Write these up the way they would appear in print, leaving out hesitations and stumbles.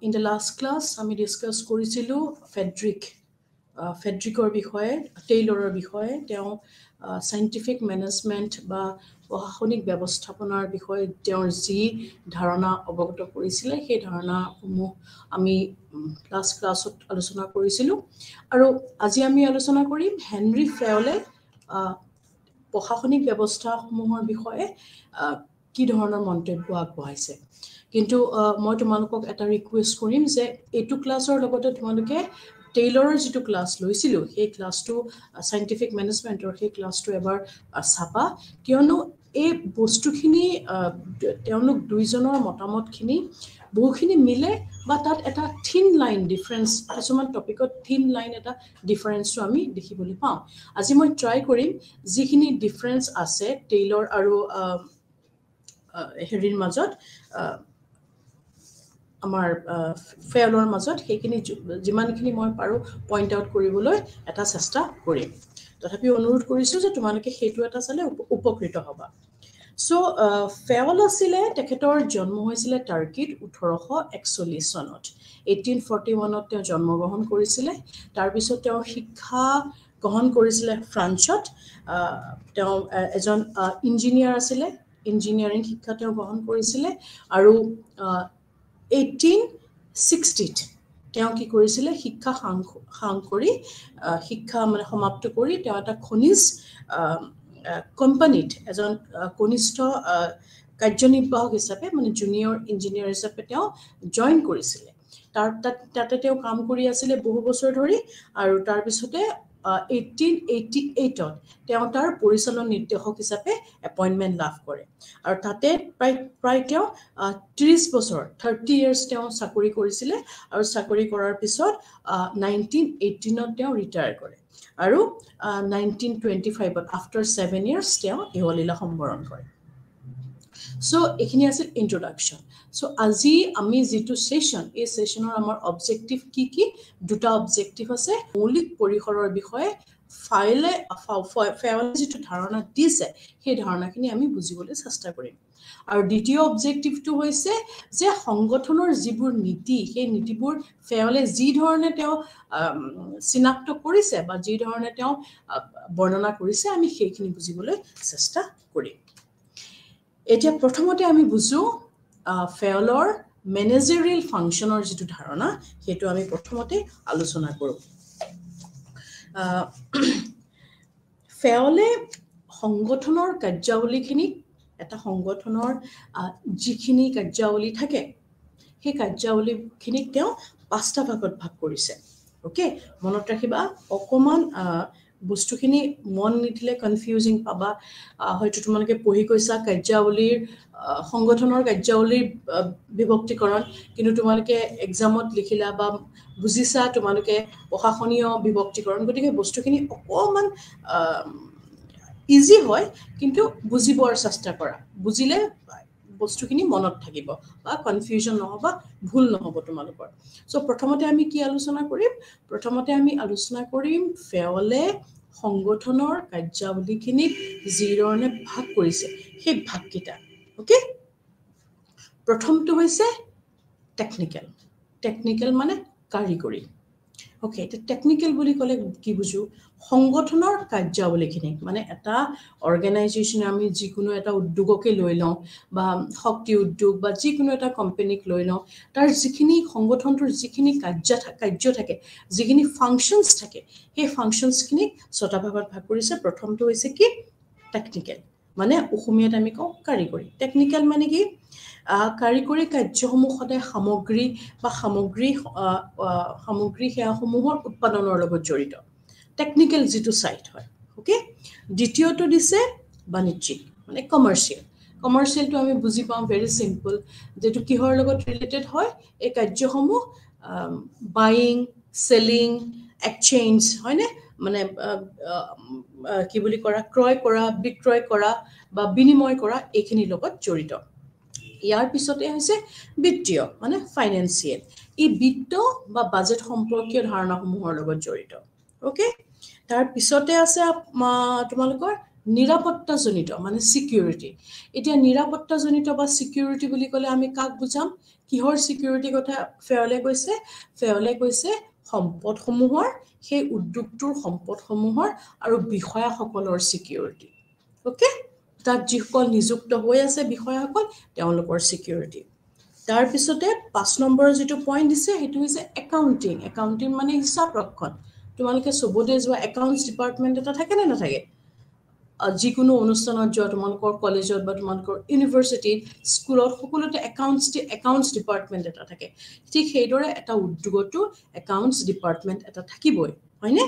In the last class, আমি discuss কৰিছিলো ফেড্ৰিকৰ বিষয়ে, টেইলৰৰ বিষয়ে, তেওঁ scientific management বা প্ৰশাসনিক ব্যৱস্থাপনাৰ বিষয়ে তেওঁৰ যি ধাৰণা অৱগত কৰিছিলে সেই ধাৰণাসমূহ আমি লাষ্ট ক্লাছত আলোচনা কৰিছিলো আৰু আজি আমি আলোচনা কৰিম হেনৰি ফেয়লে প্ৰশাসনিক ব্যৱস্থাসমূহৰ বিষয়ে কি ধৰণৰ মন্তব্য আগবঢ়াইছে কিন্তু মই তোমালোকক এটা ৰিকুৱেষ্ট কৰিম যে এইটো ক্লাছৰ লগতে তোমালোকে টেইলৰৰ যেটো ক্লাছ লৈছিলো সেই ক্লাছটো সাইন্টিফিক মেনেজমেন্টৰ সেই ক্লাছটো এবাৰ চাপা কিয়নো এই বস্তুখিনি তেওঁলোক দুইজনৰ মতামতখিনি বহুখিনি মিলে বা তাত এটা থিন লাইন ডিফাৰেন্স কিছুমান টপিকত থিন লাইন এটা ডিফাৰেন্সটো আমি দেখিবলৈ পাওঁ আজি মই ট্ৰাই কৰিম যিখিনি ডিফাৰেন্স আছে টেইলৰ আৰু হেৰিৰ মাজত আমাৰ ফেয়লৰ মাজত সেইখিনি যিমানখিনি মই পাৰো পইণ্ট আউট কৰিবলৈ এটা চেষ্টা কৰিম তথাপি অনুৰোধ কৰিছো যে তোমালোকে সেইটো এটা চালে উপকৃত হ'বা সো ফেয়ল আছিলে তেখেতৰ জন্ম হৈছিলে টাৰ্কিত 1841 চনত 1841 ত তেওঁ জন্মগ্ৰহণ কৰিছিলে তাৰ পিছত তেওঁ শিক্ষা গ্ৰহণ কৰিছিলে ফ্ৰান্সত তেওঁ এজন ইঞ্জিনিয়াৰ আছিলে ইঞ্জিনিয়াৰিং শিক্ষা তেওঁ গ্ৰহণ কৰিছিলে আৰু 1860 তেওঁ কি কৰিছিলে শিক্ষা সাং কৰি শিক্ষা মানে সমাপ্ত কৰি তেওঁ এটা খনিজ কোম্পানীত এজন কনিষ্ঠ কাৰ্যনিৰ্বাহক হিচাপে মানে জুনিয়ৰ ইঞ্জিনিয়াৰ হিচাপে তেওঁ জয়েন কৰিছিলে তাতে তেওঁ কাম কৰি আছিল বহু বছৰ ধৰি আৰু তাৰ পিছতে 1888 ত তেওঁ তাৰ পৰিচালন নিৰ্দেশক হিচাপে এপইন্টমেন্ট লাভ কৰে আৰু তাতে প্ৰায় তেওঁ 30 বছৰ 30 ইয়াৰ্স তেওঁ চাকৰি কৰিছিলে আৰু চাকৰি কৰাৰ পিছত 1918 ত তেওঁ ৰিটায়াৰ কৰে আৰু 1925 ত আফটাৰ 7 ইয়াৰ্স তেওঁ ইহলীলা সম্বৰণ কৰে সো এখিনি আছিল ইন্ট্ৰোডাকশন সো আজি আমি যেটো সেশন এই সেশনৰ আমাৰ অবজেক্টিভ কি দুটা অবজেক্টিভ আছে মৌলিক পৰিসৰৰ বিষয়ে ফাইলে যেটো ধাৰণা দিছে সেই ধাৰণাখিনি আমি বুজিবলৈ চেষ্টা কৰিম আৰু দ্বিতীয় অবজেক্টিভটো হৈছে যে সংগঠনৰ যিবোৰ নীতি সেই নীতিবোৰ ফেয়লে যি ধৰণে তেওঁ চিনাক্ত কৰিছে বা যি ধৰণে তেওঁ বৰ্ণনা কৰিছে আমি সেইখিনি বুজিবলৈ চেষ্টা কৰিম এতিয়া প্ৰথমতে আমি বুজো ফেয়লৰ মেনেজাৰিয়েল ফাংচনৰ যেটো ধাৰণা সেইটো আমি প্ৰথমতে আলোচনা কৰো ফেয়লে সংগঠনৰ কাৰ্যাৱলীখিনি এটা সংগঠনৰ যিখিনি কাৰ্যাৱলী থাকে সেই কাৰ্যাৱলীখিনিক তেওঁ পাঁচটা ভাগত ভাগ কৰিছে ওকে মনত ৰাখিবা অকমান বস্তুখিনি মন নিদিলে কনফিউজিং পাবা হয়তো তোমালোকে পঢ়ি কৈছা কাৰ্যাৱলীৰ সংগঠনৰ কাৰ্যাৱলীৰ বিভক্তিকৰণ কিন্তু তোমালোকে এক্সামত লিখিলা বা বুজিছা তোমালোকে প্ৰশাসনীয় বিভক্তিকৰণ গতিকে বস্তুখিনি অকমান ইজি হয় কিন্তু বুজিবৰ চেষ্টা কৰা বুজিলে বস্তুখিনি মনত থাকিব বা কনফিউজন নহব ভুল নহব তোমালোকৰ সো প্ৰথমতে আমি কি আলোচনা কৰিম ফেয়লে সংগঠনৰ কাৰ্যাৱলীখিনিক যিধৰণে ভাগ কৰিছে সেই ভাগকিটা ওকে প্ৰথমটো হৈছে টেকনিক্যাল মানে কাৰিকৰী ওকে এটা টেকনিক্যাল বুলি ক'লে কি বুজো সংগঠনৰ কাৰ্যাৱলীখিনি মানে এটা অৰ্গানাইজেচন আমি যিকোনো এটা উদ্যোগকে লৈ লওঁ বা শক্তি উদ্যোগ বা যিকোনো এটা কোম্পানীক লৈ লওঁ তাৰ যিখিনি সংগঠনটোৰ যিখিনি কাৰ্য থাকে যিখিনি ফাংচনছ থাকে সেই ফাংচনছখিনি ছটা ভাগত ভাগ কৰিছে প্ৰথমটো হৈছে কি টেকনিক্যাল মানে অসমীয়াত আমি কওঁ কাৰিকৰী টেকনিক্যাল মানে কি কাৰিকৰী কাৰ্যসমূহ সদায় সামগ্ৰী বা সামগ্ৰী সেৱাসমূহৰ উৎপাদনৰ লগত জড়িত টেকনিক্যাল যেটো সাইড হয় ওকে দ্বিতীয়টো দিছে বাণিজ্যিক মানে কমাৰ্চিয়েলটো আমি বুজি পাওঁ ভেৰি সিম্পল যেটো কিহৰ লগত ৰিলেটেড হয় এই কাৰ্যসমূহ বাইং সেলিং এক্সচেঞ্জ হয়নে মানে কি বুলি কৰা ক্ৰয় কৰা বিক্ৰয় কৰা বা বিনিময় কৰা এইখিনি লগত জড়িত ইয়াৰ পিছতে হৈছে বিত্তীয় মানে ফাইনান্সিয়েল এই বিত্ত বা বাজেট সম্পৰ্কীয় ধাৰণাসমূহৰ লগত জড়িত ওকে তাৰ পিছতে আছে তোমালোকৰ নিৰাপত্তাজনিত মানে সিকিউৰিটি এতিয়া নিৰাপত্তাজনিত বা সিকিউৰিটি বুলি ক'লে আমি কাক বুজাম কিহৰ সিকিউৰিটি কথা ফেয়লে কৈছে সম্পদসমূহৰ সেই উদ্যোগটোৰ সম্পদসমূহৰ আৰু বিষয়াসকলৰ সিকিউৰিটি ওকে তাত যিসকল নিযুক্ত হৈ আছে বিষয়াসকল তেওঁলোকৰ সিকিউৰিটি তাৰ পিছতে 5 নম্বৰৰ যেটো পইণ্ট দিছে হেতু হৈছে একাউন্টিং মানে হিসাব ৰক্ষণ তোমালোকে সবতে যোৱা একাউন্টস ডিপাৰ্টমেন্ট এটা থাকে নে নাথাকে যিকোনো অনুষ্ঠানত যোৱা তোমালোকৰ কলেজত বা তোমালোকৰ ইউনিভাৰ্সিটি স্কুলত সকলোতে একাউন্টস ডিপাৰ্টমেন্ট এটা থাকে ঠিক সেইদৰে এটা উদ্যোগটো একাউন্টস ডিপাৰ্টমেন্ট এটা থাকিবই হয়নে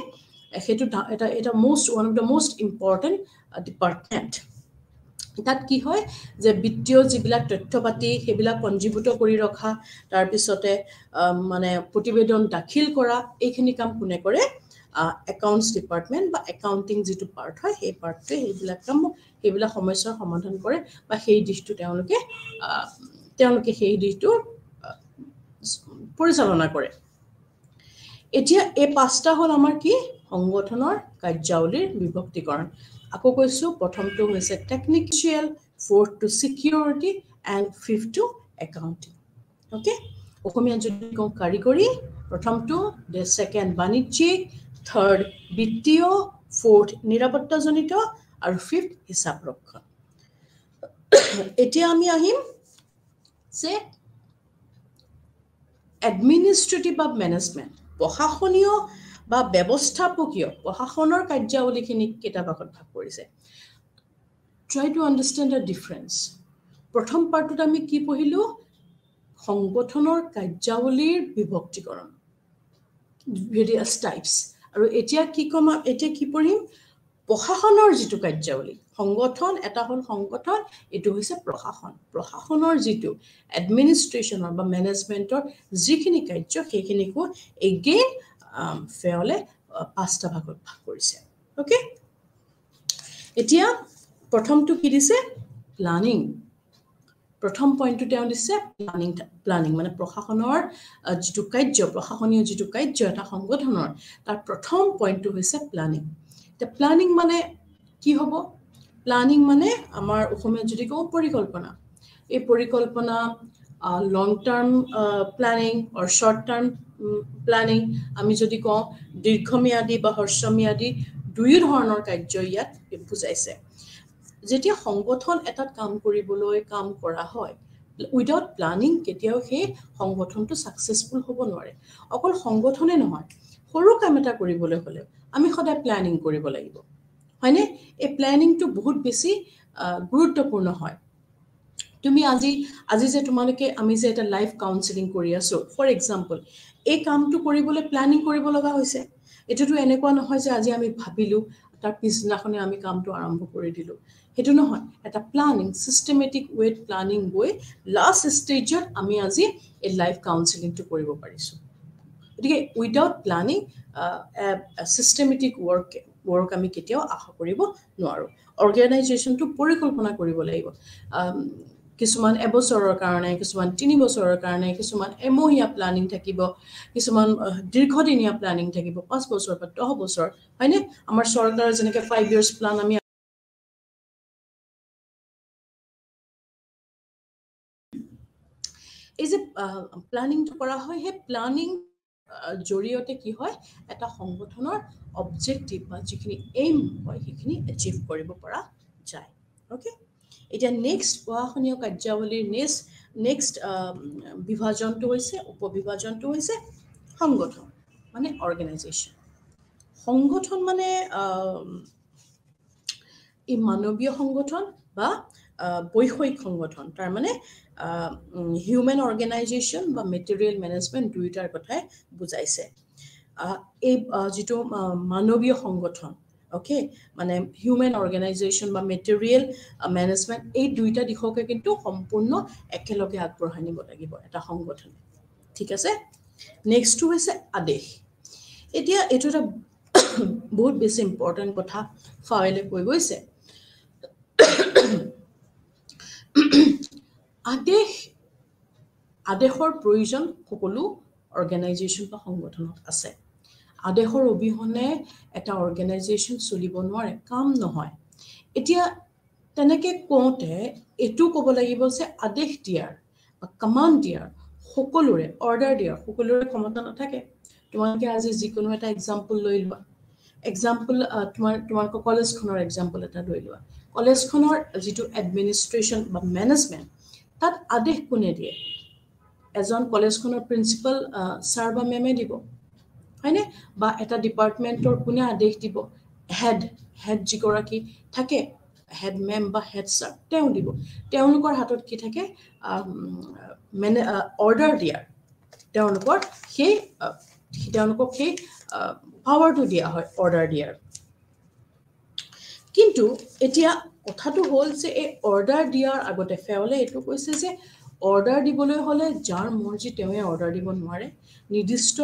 হেতু এটা one of the most important department তাত কি হয় যে বিত্তীয় যিবিলাক তথ্যপাতি সেইবিলাক পঞ্জীভূত কৰি ৰখা তাৰ পিছতে মানে প্ৰতিবেদন দাখিল কৰা এইখিনি কাম কোনে কৰে একাউন্টস ডিপাৰ্টমেন্ট বা একাউন্টিং যেটো পাৰ্ট হয় সেই পাৰ্টে সেইবিলাক সমস্যাৰ সমাধান কৰে বা সেই দিশটো তেওঁলোকে সেই দিশটো পৰিচালনা কৰে এতিয়া এই পাঁচটা হল আমাৰ কি সংগঠনৰ কাৰ্যাৱলীৰ বিভক্তিকৰণ আকৌ কৈছো প্ৰথমটো হৈছে টেকনিচিয়াল fourth to security and fifth to accounting okay অসমীয়া যদি কওঁ কাৰিকৰী প্ৰথমটো the second বাণিজ্যিক third বিত্তীয় fourth নিৰাপত্তাজনিত আৰু fifth হিসাব ৰক্ষণ এতিয়া আমি আহিম যে administrative বা management প্ৰশাসনীয় বা ব্যৱস্থাপকীয় প্ৰশাসনৰ কাৰ্যাৱলীখিনি কেটা ভাগত ভাগ কৰিছে try to understand the difference প্ৰথম পাৰ্টত আমি কি পঢ়িলো সংগঠনৰ কাৰ্যাৱলীৰ বিভক্তিকৰণ various types আৰু এতিয়া কি পঢ়িম প্ৰশাসনৰ যেটো কাৰ্যাৱলী সংগঠন এটা হল সংগঠন এটো হৈছে প্ৰশাসনৰ যেটো এডমিনিষ্ট্ৰেচনৰ বা ম্যানেজমেন্টৰ যিখিনি কাৰ্য সেইখিনিকো এগেইন ফেয়লে পাঁচটা ভাগত ভাগ কৰিছে ওকে এতিয়া প্ৰথমটো কি দিছে প্ল্যানিং প্ৰথম পইণ্টটো তেওঁ দিছে প্ল্যানিং মানে প্ৰশাসনৰ যেটো কাৰ্য প্ৰশাসনীয় যেটো কাৰ্য এটা সংগঠনৰ তাৰ প্ৰথম পইণ্টটো হৈছে প্ল্যানিং তে প্ল্যানিং মানে কি হ'ব প্ল্যানিং মানে আমাৰ অসমীয়া যদি কওঁ পৰিকল্পনা এই পৰিকল্পনা লং টাৰ্ম প্ল্যানিং অৰ শৰ্ট টাৰ্ম প্ল্যানিং আমি যদি কওঁ দীৰ্ঘম্যাদী বা হ্ৰস্বম্যাদী দুই ধৰণৰ কাৰ্য ইয়াত বুজাইছে যেতিয়া সংগঠন এটাত কাম কৰিবলৈ কাম কৰা হয় উইদাউট প্ল্যানিং কেতিয়াও সেই সংগঠনটো সাকসেসফুল হ'ব নোৱাৰে অকল সংগঠনে নহয় সৰু কাম এটা কৰিবলৈ হলে আমি সদায় প্ল্যানিং কৰিব লাগিব হয়নে এই প্ল্যানিংটো বহুত বেছি গুৰুত্বপূৰ্ণ হয় তুমি আজি যে তোমালোকে আমি যে এটা লাইভ কাউন্সেলিং কৰি আছো ফৰ এক্সাম্পল এই কামটো কৰিবলৈ প্ল্যানিং কৰিব লগা হৈছে এটোটো এনেকুৱা নহয় যে আজি আমি ভাবিলো তাৰ পিছদিনাখনে আমি কামটো আৰম্ভ কৰি দিলো হেতু নহয় এটা প্ল্যানিং সিস্টেমেটিক ওয়েত প্ল্যানিং গৈ লাষ্ট ষ্টেজত আমি আজি এই লাইভ কাউন্সেলিংটো কৰিব পাৰিছো গতিকে উইদাউট প্ল্যানিং সিস্টেমেটিক work আমি কেতিয়াও আশা কৰিব নোৱাৰো অৰ্গানাইজেচনটো পৰিকল্পনা কৰিব লাগিব কিছুমান এবছৰৰ কাৰণে কিছুমান 3 বছৰৰ কাৰণে কিছুমান এমহীয়া প্ল্যানিং থাকিব কিছুমান দীৰ্ঘদিনীয়া প্ল্যানিং থাকিব 5 বছৰ বা 10 বছৰ হয়নে আমাৰ চৰকাৰৰ যেনেকৈ 5 years প্ল্যান আমি এই যে প্ল্যানিংটো কৰা হয় হে প্ল্যানিং জৰিয়তে কি হয় এটা সংগঠনৰ অবজেক্টিভ বা যিখিনি এইম হয় সেইখিনি এচিভ কৰিব পৰা যায় ওকে এটা নেক্সট প্ৰশাসনীয় কাৰ্যাৱলীৰ নেক্সট বিভাজনটো হৈছে উপবিভাজনটো হৈছে সংগঠন মানে অৰ্গানাইজেচন সংগঠন মানে এই মানৱীয় সংগঠন বা বৈষয়িক সংগঠন তাৰ মানে হিউম্যান অৰ্গানাইজেচন বা মেটেৰিয়েল ম্যানেজমেন্ট দুইটাৰ কথাই বুজাইছে এই যেটো মানৱীয় সংগঠন ওকে মানে হিউম্যান অৰ্গানাইজেচন বা মেটেৰিয়েল ম্যানেজমেন্ট এই দুইটা দিশকে কিন্তু সম্পূৰ্ণ একেলগে আগবঢ়াই নিব লাগিব এটা সংগঠন ঠিক আছে নেক্সটটো হৈছে আদেশ এতিয়া এটো এটা বহুত বেছি ইম্পৰ্টেন্ট কথা ফাইলে কৈ গৈছে আদেশৰ প্ৰয়োজন সকলো অৰ্গানাইজেচন বা সংগঠনত আছে আদেশৰ অবিহনে এটা অৰ্গানাইজেচন চলিব নোৱাৰে কাম নহয় এতিয়া তেনেকে কোতে এটু ক'ব লাগিব যে আদেশ দিয়াৰ বা কমান্ড দিয়াৰ সকলোৰে অৰ্ডাৰ দিয়াৰ সকলোৰে ক্ষমতা নাথাকে তোমালোকে আজি যিকোনো এটা এক্সাম্পল লৈ লোৱা এক্সাম্পল তোমালোকৰ কলেজখনৰ এক্সাম্পল এটা লৈ লোৱা কলেজখনৰ যিটো এডমিনিষ্ট্ৰেশ্যন বা মেনেজমেণ্ট তাত আদেশ কোনে দিয়ে এজন কলেজখনৰ প্ৰিন্সিপাল ছাৰ বা মেমে দিব হয়নে বা এটা ডিপাৰ্টমেণ্টৰ কোনে আদেশ দিব হেড যিগৰাকী থাকে হেড মেম বা হেড ছাৰ তেওঁ দিব তেওঁলোকৰ হাতত কি থাকে মানে অৰ্ডাৰ দিয়াৰ তেওঁলোকক সেই পাৱাৰটো দিয়া হয় অৰ্ডাৰ দিয়াৰ কিন্তু এতিয়া কথাটো হ'ল যে এই অৰ্ডাৰ দিয়াৰ আগতে ফেওলে এইটো কৈছে যে অৰ্ডাৰ দিবলৈ হ'লে যাৰ মৰ্জি তেওঁৱে অৰ্ডাৰ দিব নোৱাৰে নিৰ্দিষ্ট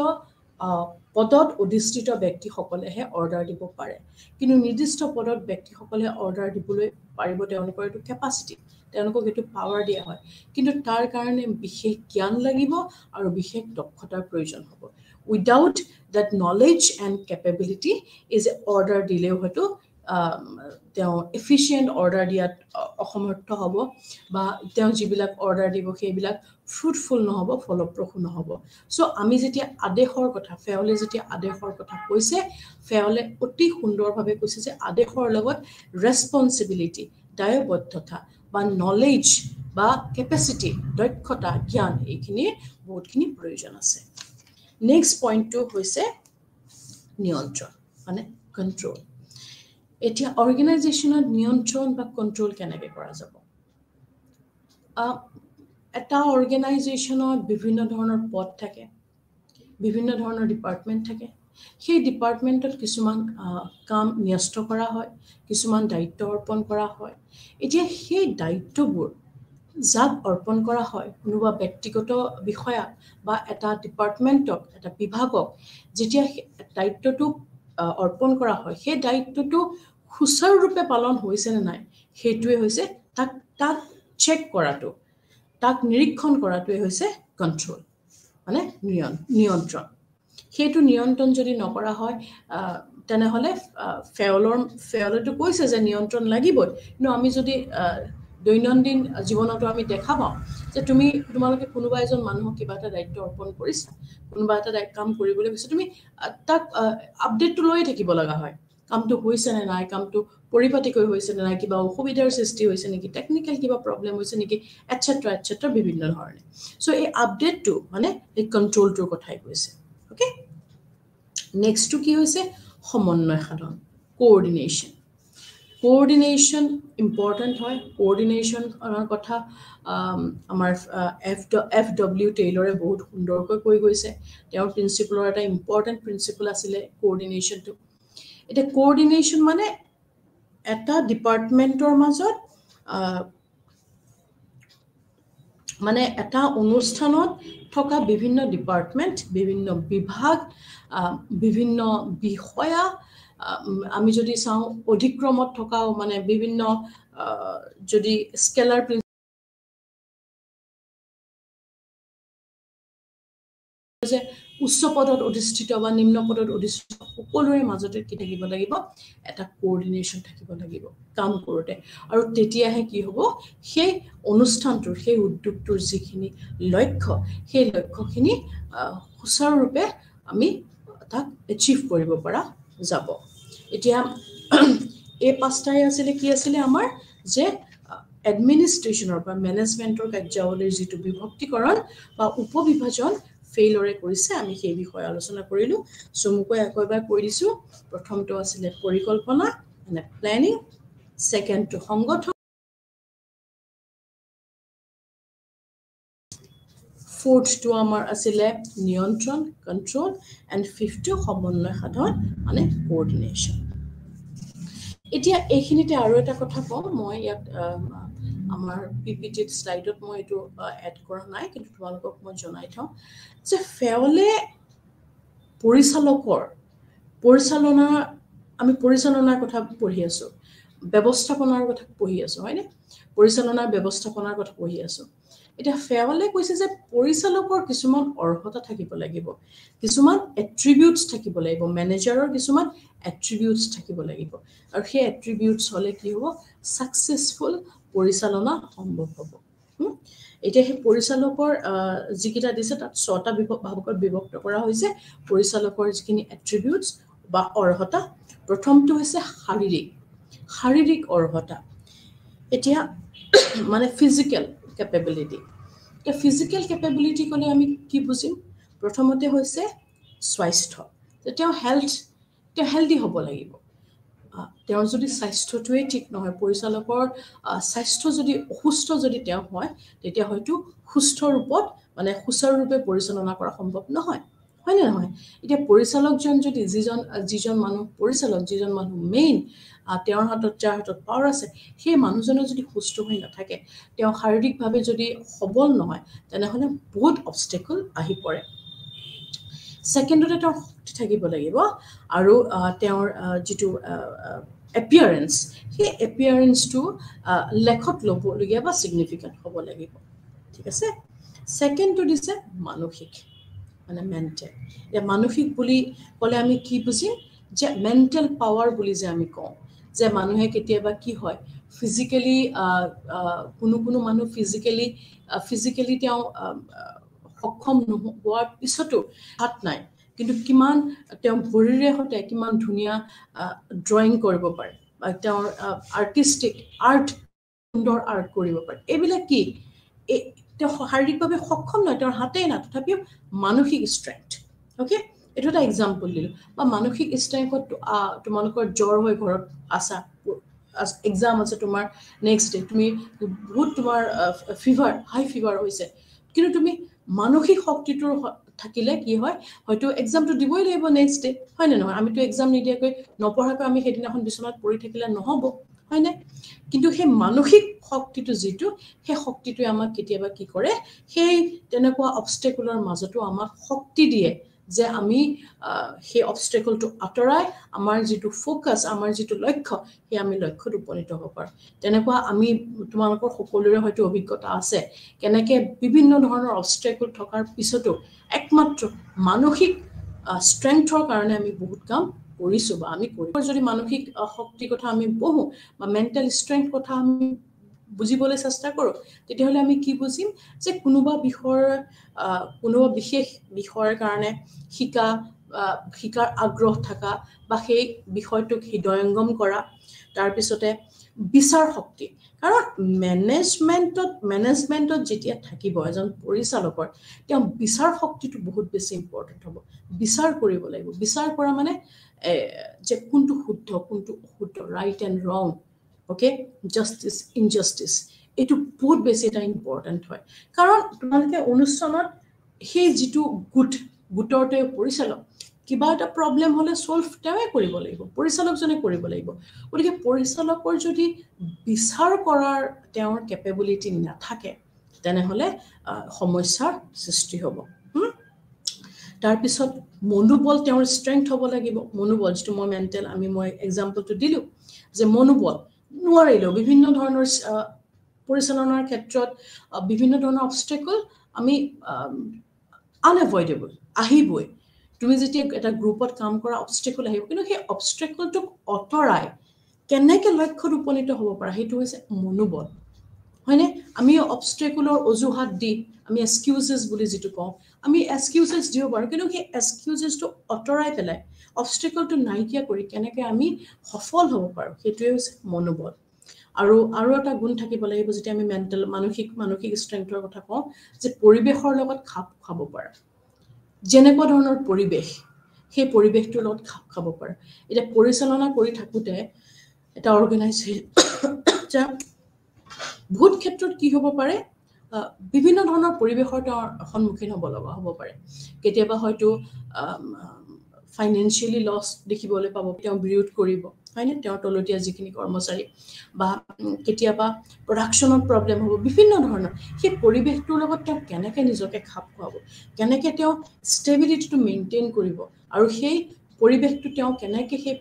পদত অধিষ্ঠিত ব্যক্তিসকলেহে অৰ্ডাৰ দিব পাৰে কিন্তু নিৰ্দিষ্ট পদত ব্যক্তিসকলে অৰ্ডাৰ দিবলৈ পাৰিব তেওঁলোকৰ এইটো কেপাচিটি তেওঁলোকক এইটো পাৱাৰ দিয়া হয় কিন্তু তাৰ কাৰণে বিশেষ জ্ঞান লাগিব আৰু বিশেষ দক্ষতাৰ প্ৰয়োজন হ'ব without that knowledge and capability is order দিলেও হয়তো তেওঁ এফিচিয়েণ্ট অৰ্ডাৰ দিয়াত অসমৰ্থ হ'ব বা তেওঁ যিবিলাক অৰ্ডাৰ দিব সেইবিলাক ফ্ৰুটফুল নহ'ব ফলপ্ৰসূ নহ'ব সো আমি যেতিয়া আদেশৰ কথা ফেওলে যেতিয়া আদেশৰ কথা কৈছে ফেওলে অতি সুন্দৰভাৱে কৈছে যে আদেশৰ লগত ৰেছপন্সিবিলিটি দায়বদ্ধতা বা নলেজ বা কেপাচিটি দক্ষতা জ্ঞান এইখিনি বহুতখিনি প্ৰয়োজন আছে নেক্সট পইণ্টটো হৈছে নিয়ন্ত্ৰণ মানে কন্ট্ৰোল এতিয়া অৰ্গেনাইজেশ্যনত নিয়ন্ত্ৰণ বা কন্ট্ৰোল কেনেকৈ কৰা যাব এটা অৰ্গেনাইজেশ্যনত বিভিন্ন ধৰণৰ পদ থাকে বিভিন্ন ধৰণৰ ডিপাৰ্টমেণ্ট থাকে সেই ডিপাৰ্টমেণ্টত কিছুমান কাম ন্যস্ত কৰা হয় কিছুমান দায়িত্ব অৰ্পণ কৰা হয় এতিয়া সেই দায়িত্ববোৰ যাক অৰ্পণ কৰা হয় কোনোবা ব্যক্তিগত বিষয়া বা এটা ডিপাৰ্টমেণ্টক এটা বিভাগক যেতিয়া দায়িত্বটো অৰ্পণ কৰা হয় সেই দায়িত্বটো সুচাৰুৰূপে পালন হৈছে নে নাই সেইটোৱে হৈছে তাক চেক কৰাটো তাক নিৰীক্ষণ কৰাটোৱে হৈছে কন্ট্ৰোল মানে নিয়ন্ত্ৰণ সেইটো নিয়ন্ত্ৰণ যদি নকৰা হয় তেনেহ'লে ফেওলেতো কৈছে যে নিয়ন্ত্ৰণ লাগিবই কিন্তু আমি যদি দৈনন্দিন জীৱনতো আমি দেখা পাওঁ যে তোমালোকে কোনোবা এজন মানুহক কিবা এটা দায়িত্ব অৰ্পণ কৰিছা কোনোবা এটা কাম কৰিবলৈ গৈছে তুমি তাক আপডেটটো লৈ থাকিব লগা হয় কামটো হৈছে নে নাই কামটো পৰিপাটিকৈ হৈছে নে নাই কিবা অসুবিধাৰ সৃষ্টি হৈছে নেকি টেকনিক্যাল কিবা প্ৰব্লেম হৈছে নেকি এটচেট্ৰা বিভিন্ন ধৰণে সো এই আপডেটটো মানে এই কন্ট্ৰোলটোৰ কথাই কৈছে ওকে নেক্সটটো কি হৈছে সমন্বয় সাধন কোঅৰ্ডিনেশ্যন ইম্পৰ্টেণ্ট হয় কোঅৰ্ডিনেশ্যনৰ কথা আমাৰ FW টেইলৰে বহুত সুন্দৰকৈ কৈ গৈছে তেওঁৰ প্ৰিন্সিপলৰ এটা ইম্পৰ্টেণ্ট প্ৰিন্সিপল আছিলে কোঅৰ্ডিনেশ্যনটো এতিয়া কোঅৰ্ডিনেশ্যন মানে এটা ডিপাৰ্টমেণ্টৰ মাজত মানে এটা অনুষ্ঠানত থকা বিভিন্ন ডিপাৰ্টমেণ্ট বিভিন্ন বিভাগ বিভিন্ন বিষয়া আমি যদি চাওঁ অধিক্ৰমত থকাও মানে বিভিন্ন যদি স্কেলাৰ যে উচ্চ পদত অধিষ্ঠিত বা নিম্ন পদত অধিষ্ঠিত সকলোৰে মাজতে কি থাকিব লাগিব এটা কোঅৰ্ডিনেশ্যন থাকিব লাগিব কাম কৰোতে আৰু তেতিয়াহে কি হ'ব সেই অনুষ্ঠানটোৰ সেই উদ্যোগটোৰ যিখিনি লক্ষ্য সেই লক্ষ্যখিনি সুচাৰুৰূপে আমি তাক এচিভ কৰিব পৰা যাব এতিয়া এই পাঁচটাই আছিলে কি আছিলে আমাৰ যে এডমিনিষ্ট্ৰেশ্যনৰ বা মেনেজমেণ্টৰ কাৰ্যাৱলীৰ যিটো বিভক্তিকৰণ বা উপবিভাজন ফেইলৰে কৰিছে আমি সেই বিষয়ে আলোচনা কৰিলো চমুকৈ আকৌ এবাৰ কৈ দিছো প্ৰথমটো আছিলে পৰিকল্পনা মানে প্ল্যানিং সেকেন্ডটো সংগঠন ফোৰ্থটো আমাৰ আছিলে নিয়ন্ত্ৰণ কন্ট্ৰোল এণ্ড ফিফথটো সমন্বয় সাধন মানে কোঅৰ্ডিনেশ্যন এতিয়া এইখিনিতে আৰু এটা কথা কওঁ মই ইয়াত আমাৰ পিপিটি স্লাইডত মই এইটো এড কৰা নাই কিন্তু তোমালোকক মই জনাই থওঁ যে ফেওলে আমি পৰিচালনাৰ কথা পঢ়ি আছো ব্যৱস্থাপনাৰ কথা পঢ়ি আছো হয়নে পৰিচালনাৰ ব্যৱস্থাপনাৰ কথা পঢ়ি আছো এটা ফেয়াৰলে কৈছে যে পৰিচালকৰ কিছুমান অৰ্হতা থাকিব লাগিব, কিছুমান এট্ৰিবিউটছ থাকিব লাগিব, মেনেজাৰৰ কিছুমান এট্ৰিবিউটছ থাকিব লাগিব, আৰু সেই এট্ৰিবিউটছ হ'লে কি হ'ব, ছাকচেছফুল পৰিচালনা সম্ভৱ হ'ব। এতিয়া সেই পৰিচালকৰ যিকেইটা দিছে তাত 6টা ভাগত বিভক্ত কৰা হৈছে পৰিচালকৰ যিখিনি এট্ৰিবিউটছ বা অৰ্হতা। প্ৰথমটো হৈছে শাৰীৰিক অৰ্হতা। এতিয়া মানে ফিজিকেল কেপেবিলিটি। এতিয়া ফিজিকেল কেপেবিলিটি ক'লে আমি কি বুজিম? প্ৰথমতে হৈছে স্বাস্থ্য। তেওঁ হেল্ডি হ'ব লাগিব। তেওঁৰ যদি স্বাস্থ্যটোৱে ঠিক নহয়, পৰিচালকৰ স্বাস্থ্য যদি অসুস্থ যদি তেওঁ হয়, তেতিয়া হয়তো সুস্থ ৰূপত মানে সুচাৰুৰূপে পৰিচালনা কৰা সম্ভৱ নহয়, হয়নে নহয়? এতিয়া পৰিচালকজন যদি যিজন মানুহ পৰিচালক, যিজন মানুহ মেইন, তেওঁৰ যাৰ হাতত পাৱাৰ আছে, সেই মানুহজনৰ যদি সুস্থ হৈ নাথাকে, তেওঁ শাৰীৰিকভাৱে যদি সবল নহয়, তেনেহ'লে বহুত অবষ্টেকল আহি পৰে। ছেকেণ্ডতে তেওঁৰ শক্তি থাকিব লাগিব, আৰু তেওঁৰ যিটো এপিয়াৰেঞ্চ, সেই এপিয়াৰেঞ্চটো লেখত ল'বলগীয়া বা ছিগনিফিকেণ্ট হ'ব লাগিব। ঠিক আছে? ছেকেণ্ডটো দিছে মানসিক, মানে মেণ্টেল। এতিয়া মানসিক বুলি ক'লে আমি কি বুজিম? যে মেণ্টেল পাৱাৰ বুলি যে আমি কওঁ, যে মানুহে কেতিয়াবা কি হয়, ফিজিকেলি কোনো মানুহ ফিজিকেলি তেওঁ সক্ষম নোহোৱাৰ পিছতো হাত নাই, কিন্তু কিমান তেওঁ ভৰিৰে সৈতে কিমান ধুনীয়া ড্ৰয়িং কৰিব পাৰে, বা তেওঁৰ সুন্দৰ আৰ্ট কৰিব পাৰে। এইবিলাক কি? তেওঁ শাৰীৰিকভাৱে সক্ষম নহয়, তেওঁৰ হাতেই নাই, তথাপিও মানসিক ষ্ট্ৰেংথ। অ'কে, এইটো এটা এক্সাম্পল দিলোঁ। বা মানসিক ষ্ট্ৰেংথত তোমালোকৰ জ্বৰ হৈ ঘৰত আছা, এক্সাম আছে তোমাৰ নেক্সট ডে, তুমি বহুত তোমাৰ হাই ফিভাৰ হৈছে, কিন্তু তুমি মানসিক শক্তিটোৰ থাকিলে কি হয়, হয়তো এক্সামটো দিবই লাগিব নেক্সট ডে, হয় নে নহয়? আমিতো এক্সাম নিদিয়াকৈ নপঢ়াকৈ আমি সেইদিনাখন বিচনাত পৰি থাকিলে নহ'ব, হয়নে? কিন্তু সেই মানসিক শক্তিটো যিটো, সেই শক্তিটোৱে আমাক কেতিয়াবা কি কৰে, সেই তেনেকুৱা অবষ্টেকলৰ মাজতো আমাক শক্তি দিয়ে, যে আমি সেই অবষ্টেকলটো আঁতৰাই আমাৰ যিটো ফ'কাছ, আমাৰ যিটো লক্ষ্য, সেই আমি লক্ষ্যত উপনীত হ'ব পাৰোঁ। তেনেকুৱা আমি তোমালোকৰ সকলোৰে হয়তো অভিজ্ঞতা আছে, কেনেকৈ বিভিন্ন ধৰণৰ অবষ্টেকল থকাৰ পিছতো একমাত্ৰ মানসিক ষ্ট্ৰেংথৰ কাৰণে আমি বহুত কাম কৰিছোঁ, বা আমি কৰিম। যদি মানসিক শক্তিৰ কথা আমি পঢ়োঁ, বা মেণ্টেল ষ্ট্ৰেংথ কথা আমি বুজিবলৈ চেষ্টা কৰোঁ, তেতিয়াহ'লে আমি কি বুজিম? যে কোনোবা বিশেষ বিষয়ৰ কাৰণে শিকাৰ আগ্ৰহ থকা, বা সেই বিষয়টোক হৃদয়ংগম কৰা, তাৰপিছতে বিচাৰ শক্তি। কাৰণ মেনেজমেণ্টত যেতিয়া থাকিব এজন পৰিচালকৰ, তেওঁ বিচাৰ শক্তিটো বহুত বেছি ইম্পৰ্টেণ্ট হ'ব। বিচাৰ কৰিব লাগিব। বিচাৰ কৰা মানে যে কোনটো শুদ্ধ, কোনটো অশুদ্ধ, ৰাইট এণ্ড ৰং, অ'কে, জাষ্টিছ, ইনজাষ্টিছ, এইটো বহুত বেছি এটা ইম্পৰ্টেণ্ট হয়। কাৰণ তোমালোকে 19 চনত সেই যিটো গোটৰ তেওঁ পৰিচালক, কিবা এটা প্ৰব্লেম হ'লে ছল্ভ তেওঁৱে কৰিব লাগিব, পৰিচালকজনে কৰিব লাগিব। গতিকে পৰিচালকৰ যদি বিচাৰ কৰাৰ তেওঁৰ কেপেবিলিটি নাথাকে, তেনেহ'লে সমস্যাৰ সৃষ্টি হ'ব। তাৰপিছত মনোবল, তেওঁৰ ষ্ট্ৰেংথ হ'ব লাগিব। মনোবল যিটো মই এক্সাম্পলটো দিলোঁ, যে মনোবল নোৱাৰিলেও বিভিন্ন ধৰণৰ পৰিচালনাৰ ক্ষেত্ৰত বিভিন্ন ধৰণৰ অবষ্টেকল আমি আনএভইডেবল, আহিবই। তুমি যেতিয়া এটা গ্ৰুপত কাম কৰা, অবষ্টেকল আহিব, কিন্তু সেই অবষ্টেকলটোক আঁতৰাই কেনেকৈ লক্ষ্যত উপনীত হ'ব পাৰা, সেইটো হৈছে মনোবল, হয়নে? আমি অবষ্টেকলৰ অজুহাত দি, আমি এক্সকিউজেছ বুলি যিটো কওঁ, আমি এক্সকিউজেছ দিব পাৰোঁ, কিন্তু সেই এক্সকিউজেছটো আঁতৰাই পেলাই অবষ্টেকলটো নাইকিয়া কৰি কেনেকৈ আমি সফল হ'ব পাৰোঁ, সেইটোৱে হৈছে মনোবল। আৰু এটা গুণ থাকিব লাগিব, যেতিয়া আমি মানসিক ষ্ট্ৰেংথৰ কথা কওঁ, যে পৰিৱেশৰ লগত খাপ খাব পাৰা। যেনেকুৱা ধৰণৰ পৰিৱেশ, সেই পৰিৱেশটোৰ লগত খাপ খাব পাৰা। এতিয়া পৰিচালনা কৰি থাকোঁতে এটা অৰ্গেনাইজেশ্যন বহুত ক্ষেত্ৰত কি হ'ব পাৰে, বিভিন্ন ধৰণৰ পৰিৱেশৰ তেওঁৰ সন্মুখীন হ'ব লগা হ'ব পাৰে। কেতিয়াবা হয়তো ফাইনেন্সিয়েলি লছ দেখিবলৈ পাব, তেওঁ বিৰোধ কৰিব, হয়নে? তেওঁৰ তলতীয়া যিখিনি কৰ্মচাৰী, বা কেতিয়াবা প্ৰডাকশ্যনত প্ৰব্লেম হ'ব, বিভিন্ন ধৰণৰ। সেই পৰিৱেশটোৰ লগত তেওঁ কেনেকৈ নিজকে খাপ খুৱাব, কেনেকৈ তেওঁ ষ্টেবিলিটিটো মেইনটেইন কৰিব, আৰু সেই পৰিৱেশটো তেওঁ কেনেকৈ সেই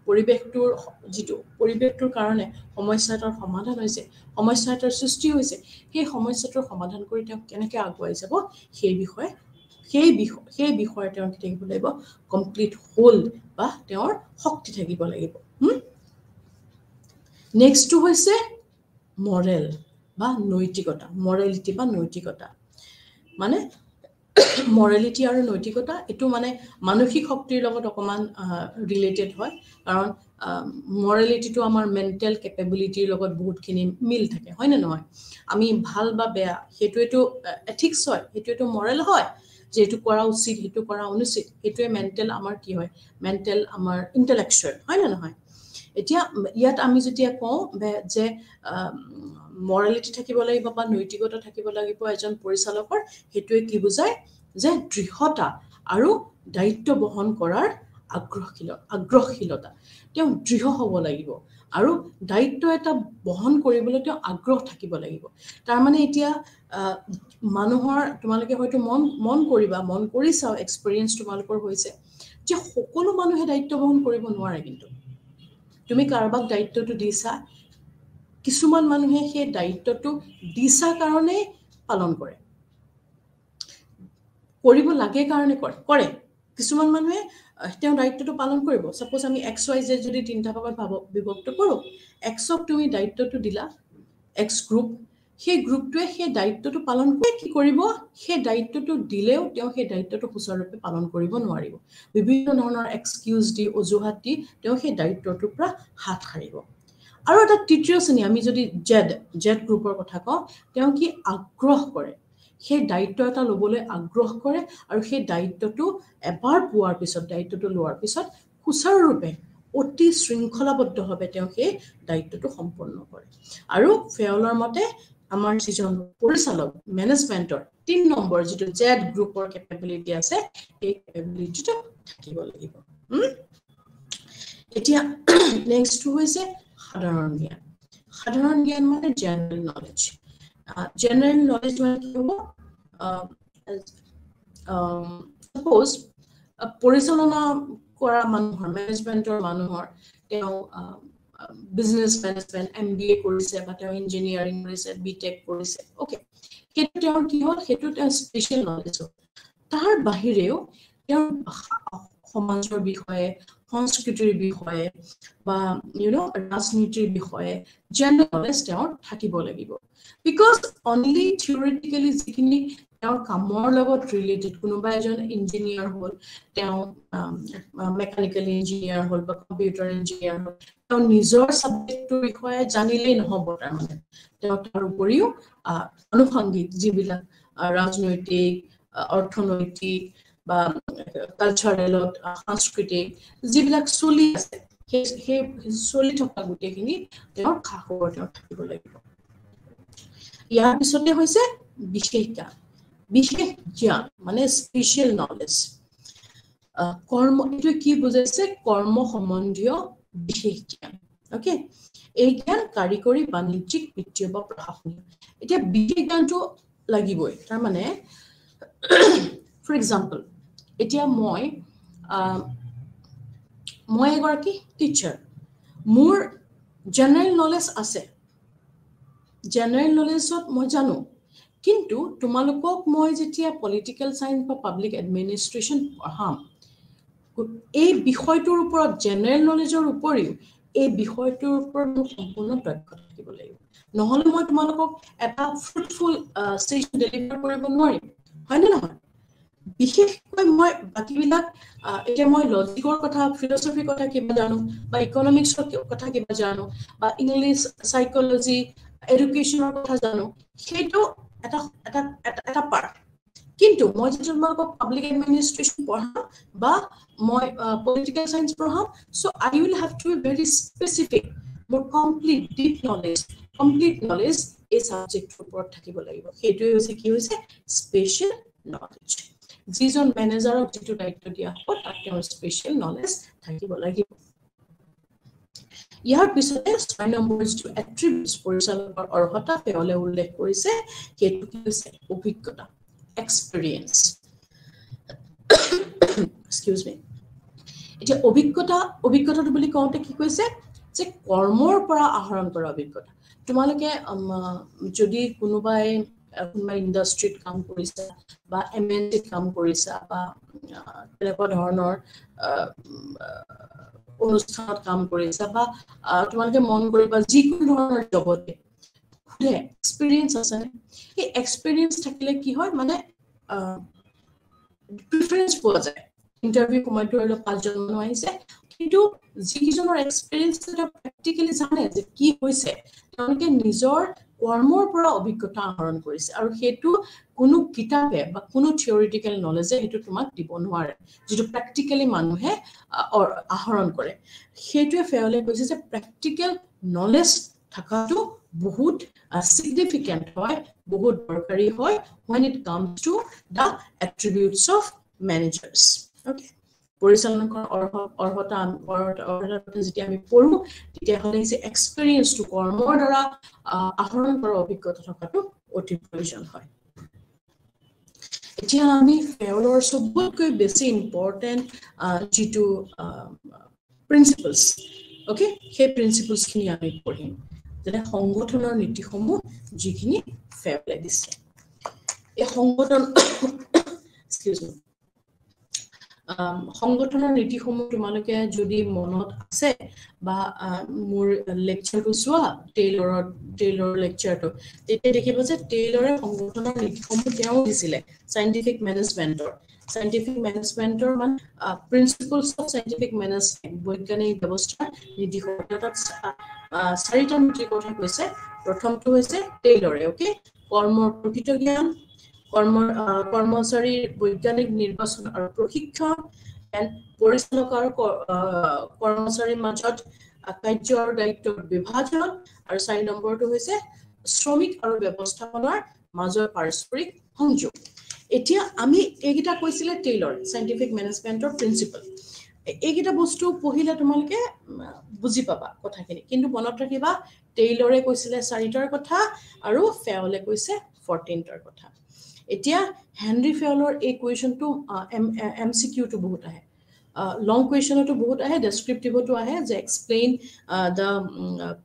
পৰিৱেশটোৰ যিটো পৰিৱেশটোৰ কাৰণে সমস্যা এটাৰ সমাধান হৈছে, সমস্যা এটাৰ সৃষ্টি হৈছে, সেই সমস্যাটোৰ সমাধান কৰি তেওঁ কেনেকৈ আগুৱাই যাব সেই বিষয়ে তেওঁ কি থাকিব লাগিব, কমপ্লিট হোল্ড বা তেওঁৰ শক্তি থাকিব লাগিব। নেক্সটটো হৈছে মৰেল বা নৈতিকতা, মৰেলিটি বা নৈতিকতা। মানে মৰেলিটি আৰু নৈতিকতা এইটো মানে মানসিক শক্তিৰ লগত অকমান ৰিলেটেড হয়, কাৰণ মৰেলিটিটো আমাৰ মেণ্টেল কেপেবিলিটিৰ লগত বহুতখিনি মিল থাকে, হয় নে নহয়? আমি ভাল বা বেয়া সেইটোৱেতো এথিক্স হয়, সেইটোৱেতো মৰেল হয়, যে এইটো কৰা উচিত সেইটো কৰা অনুচিত, সেইটোৱে মেণ্টেল আমাৰ কি হয়, মেণ্টেল আমাৰ ইণ্টেলেকচুৱেল, হয় নে নহয়? এতিয়া ইয়াত আমি যেতিয়া কওঁ যে মৰেলিটি থাকিব লাগিব বা নৈতিকতা থাকিব লাগিব এজন পৰিচালকৰ, সেইটোৱে কি বুজায় যে দৃঢ়তা আৰু দায়িত্ব বহন কৰাৰ আগ্ৰহশীলতা। তেওঁ দৃঢ় হ'ব লাগিব আৰু দায়িত্ব এটা বহন কৰিবলৈ তেওঁ আগ্ৰহ থাকিব লাগিব। তাৰমানে এতিয়া মানুহৰ, তোমালোকে হয়তো মন কৰিছা, এক্সপিৰিয়েঞ্চ তোমালোকৰ হৈছে যে সকলো মানুহে দায়িত্ব বহন কৰিব নোৱাৰে। কিন্তু তুমি কাৰোবাক দায়িত্বটো দিছা, কিছুমান মানুহে সেই দায়িত্বটো দিছা কাৰণে পালন কৰে, কৰিব লাগে কাৰণে কৰে। কিছুমান মানুহে তেওঁ দায়িত্বটো পালন কৰিব। সাপোজ আমি XYZ যদি তিনিটা ভাগত বিভক্ত কৰোঁ, Xক তুমি দায়িত্বটো দিলা, X গ্ৰুপ, সেই গ্ৰুপটোৱে সেই দায়িত্বটো পালন কৰি কি কৰিব, সেই দায়িত্বটো দিলেও তেওঁ সেই দায়িত্বটো সুচাৰুৰূপে পালন কৰিব নোৱাৰিব। বিভিন্ন ধৰণৰ এক্সকিউজ দি, অজুহাত দি তেওঁ সেই দায়িত্বটোৰ পৰা হাত সাৰিব। আৰু এটা তৃতীয় শ্ৰেণী, আমি যদি জেড গ্ৰুপৰ কথা কওঁ, তেওঁ কি আগ্ৰহ কৰে, সেই দায়িত্ব এটা ল'বলৈ আগ্ৰহ কৰে আৰু সেই দায়িত্বটো এবাৰ পোৱাৰ পিছত, দায়িত্বটো লোৱাৰ পিছত সুচাৰুৰূপে অতি শৃংখলাবদ্ধভাৱে তেওঁ সেই দায়িত্বটো সম্পন্ন কৰে। আৰু ফেয়লৰ মতে আমাৰ যিজন পৰিচালক, মেনেজমেণ্টৰ ৩ নম্বৰ যিটো জেড গ্ৰুপৰ কেপেবিলিটি আছে, সেই কেপেবিলিটিটো থাকিব লাগিব। এতিয়া নেক্সটটো হৈছে সাধাৰণ জ্ঞান। সাধাৰণ জ্ঞান মানে জেনাৰেল নলেজ। জেনাৰেল নলেজ মানে কি হ'ব, সাপোজ পৰিচালনা কৰা মানুহৰ, মেনেজমেণ্টৰ মানুহৰ, তেওঁ বিজনেছ মেনেজমেণ্ট MBA কৰিছে বা তেওঁ ইঞ্জিনিয়াৰিং কৰিছে, BTech কৰিছে, অ'কে, সেইটো তেওঁৰ কি হ'ল, সেইটো তেওঁৰ স্পেচিয়েল নলেজ হ'ল। তাৰ বাহিৰেও তেওঁৰ সমাজৰ বিষয়ে, সংস্কৃতিৰ বিষয়ে বা ৰাজনীতিৰ বিষয়ে জেনাৰেল নলেজ তেওঁৰ থাকিব লাগিব। বিকজ অনলি থিয়ৰিটিকেলি যিখিনি তেওঁৰ কামৰ লগত ৰিলেটেড, কোনোবা এজন ইঞ্জিনিয়াৰ হ'ল, তেওঁ মেকানিকেল ইঞ্জিনিয়াৰ হ'ল বা কম্পিউটাৰ ইঞ্জিনিয়াৰ হ'ল, তেওঁ নিজৰ ছাবজেক্টটোৰ বিষয়ে জানিলেই নহ'ব। তাৰমানে তেওঁ তাৰ উপৰিও আনুষংগিক যিবিলাক ৰাজনৈতিক, অৰ্থনৈতিক বা কালচাৰেলত, সাংস্কৃতিক যিবিলাক চলি আছে, সেই চলি থকা গোটেইখিনি তেওঁৰ খা-খবৰ তেওঁ থাকিব লাগিব। ইয়াৰ পিছতে হৈছে বিশেষ জ্ঞান। বিশেষ জ্ঞান মানে স্পেচিয়েল নলেজ। এইটো কি বুজাইছে, কৰ্ম সম্বন্ধীয় বিশেষ জ্ঞান। অ'কে, এই জ্ঞান কাৰিকৰী, বাণিজ্যিক, বিত্তীয় বা প্ৰশাসনিক। এতিয়া বিশেষ জ্ঞানটো লাগিবই। তাৰমানে ফৰ এক্সাম্পল, এতিয়া মই এগৰাকী টিচাৰ, মোৰ জেনাৰেল নলেজ আছে, জেনাৰেল নলেজত মই জানো, কিন্তু তোমালোকক মই যেতিয়া পলিটিকেল চায়েন্স বা পাব্লিক এডমিনিষ্ট্ৰেশ্যন পঢ়াম, এই বিষয়টোৰ ওপৰত, জেনাৰেল নলেজৰ উপৰিও এই বিষয়টোৰ ওপৰত মোৰ সম্পূৰ্ণ দক্ষতা থাকিব লাগিব। নহ'লে মই তোমালোকক এটা ফ্ৰুটফুল ছেশ্যন ডেলিভাৰ কৰিব নোৱাৰিম, হয়নে নহয়? বিশেষকৈ মই বাকীবিলাক, এতিয়া মই লজিকৰ কথা, ফিলচফিৰ কথা কিবা জানো, বা ইকনমিক্সৰ কথা কিবা জানো, বা ইংলিছ, সাইকলজি, এডুকেশ্যনৰ কথা জানো, সেইটো এটা পাৰ্ট। কিন্তু মই যদি তোমালোকক পাব্লিক এডমিনিষ্ট্ৰেশ্যন পঢ়াম বা মই পলিটিকেল চায়েন্স পঢ়াম, so' I will have to be very specific. মোৰ কমপ্লিট ডিপ নলেজ এই ছাবজেক্টটোৰ ওপৰত থাকিব লাগিব। সেইটোৱে হৈছে কি হৈছে স্পেচিয়েল নলেজ। যিজন মেনেজাৰক যিটো দায়িত্ব দিয়া হ'ব, তাত তেওঁৰ স্পেচিয়েল নলেজ থাকিব লাগিব। ইয়াৰ পিছতে 6 নম্বৰ যিটো এট্ৰিবিউটছ, পৰিচালকৰ অৰ্হতা ফেয়লে উল্লেখ কৰিছে, সেইটো কি হৈছে অভিজ্ঞতা, এক্সপিৰিয়েঞ্চ। এক্সকিউজ মি। এতিয়া অভিজ্ঞতাটো বুলি কওঁতে কি কৈছে যে কৰ্মৰ পৰা আহৰণ কৰা অভিজ্ঞতা তোমালোকে যদি কোনোবাই ইণ্ডাষ্ট্ৰীত কাম কৰিছা বা এমএনচিত কাম কৰিছা বা তেনেকুৱা ধৰণৰ অনুষ্ঠানত কাম কৰিছা বা তোমালোকে মন কৰিবা যিকোনো ধৰণৰ জবতে এক্সপিৰিয়েঞ্চ আছে এই এক্সপিৰিয়েঞ্চ থাকিলে কি হয় মানে প্ৰিফাৰেঞ্চ পোৱা যায় ইণ্টাৰভিউ সময়ত ধৰি লওক 5 জন মানুহ আহিছে কিন্তু যিজনৰ এক্সপিৰিয়েঞ্চ প্ৰেক্টিকেলি জানে যে কি হৈছে তেওঁলোকে নিজৰ কৰ্মৰ পৰা অভিজ্ঞতা আহৰণ কৰিছে আৰু সেইটো কোনো কিতাপে বা কোনো থিওৰিটিকেল নলেজে সেইটো তোমাক দিব নোৱাৰে যেটো প্ৰেক্টিকেলি মানুহে আহৰণ কৰে সেইটোৱে ফেয়লে কৈছে যে প্ৰেক্টিকেল নলেজ থাকাটো বহুত significant হয় বহুত দৰকাৰী হয় when it comes to the attributes of managers okay পৰিচালকৰ অৰ্হতা যেতিয়া আমি পঢ়ো তেতিয়া হলে যে এক্সপেৰিয়েন্স টু কৰ্মৰ দ্বাৰা আহৰণ কৰা অভিজ্ঞতা থকাটো অতি প্ৰয়োজন হয় এতিয়া আমি ফেয়লৰ সবতকৈ বেছি ইম্পৰ্টেন্ট যেটো প্ৰিন্সিপলছ okay সেই প্ৰিন্সিপলছ খিনি আমি পঢ়িম যেনে সংগঠনৰ নীতিসমূহ যিখিনি ফেয়লে দিছে এই সংগঠন এক্সকিউজ মি সংগঠনৰ নীতিসমূহ তোমালোকে যদি মনত আছে বা মোৰ লেকচাৰটো চোৱা টেইলৰ লেকচাৰটো তেতিয়া দেখিব যে টেইলৰে সংগঠনৰ নীতিসমূহ তেওঁ দিছিলে সাইন্টিফিক মেনেজমেন্টৰ মানে প্ৰিন্সিপলছ অফ সাইন্টিফিক মেনেজমেন্ট বৈজ্ঞানিক ব্যৱস্থা নীতিসমূহ তাত চাৰিটা নীতিৰ কথা কৈছে প্ৰথমটো হৈছে টেইলৰে ওকে কৰ্মৰ প্ৰকৃত জ্ঞান কৰ্মচাৰীৰ বৈজ্ঞানিক নিৰ্বাচন আৰু প্ৰশিক্ষণ এণ্ড পৰিচালক আৰু কৰ্মচাৰীৰ মাজত কাৰ্য আৰু দায়িত্বৰ বিভাজন আৰু 4 নম্বৰটো হৈছে শ্ৰমিক আৰু ব্যৱস্থাপনাৰ মাজৰ পাৰস্পৰিক সংযোগ এতিয়া আমি এইকেইটা কৈছিলে টেইলৰ সাইন্টিফিক মেনেজমেন্টৰ প্ৰিন্সিপল এইকেইটা বস্তু পঢ়িলে তোমালোকে বুজি পাবা কথাখিনি কিন্তু মনত ৰাখিবা টেইলৰে কৈছিলে 4টাৰ কথা আৰু ফেয়লে কৈছে 14টাৰ কথা এতিয়া হেনৰি ফেয়লৰ এই কোৱেশ্চনটো এমসিকিউটো বহুত আহে লং কোৱেশ্চনটো বহুত আহে ডেসক্ৰিপটিভটো আহে যে explain the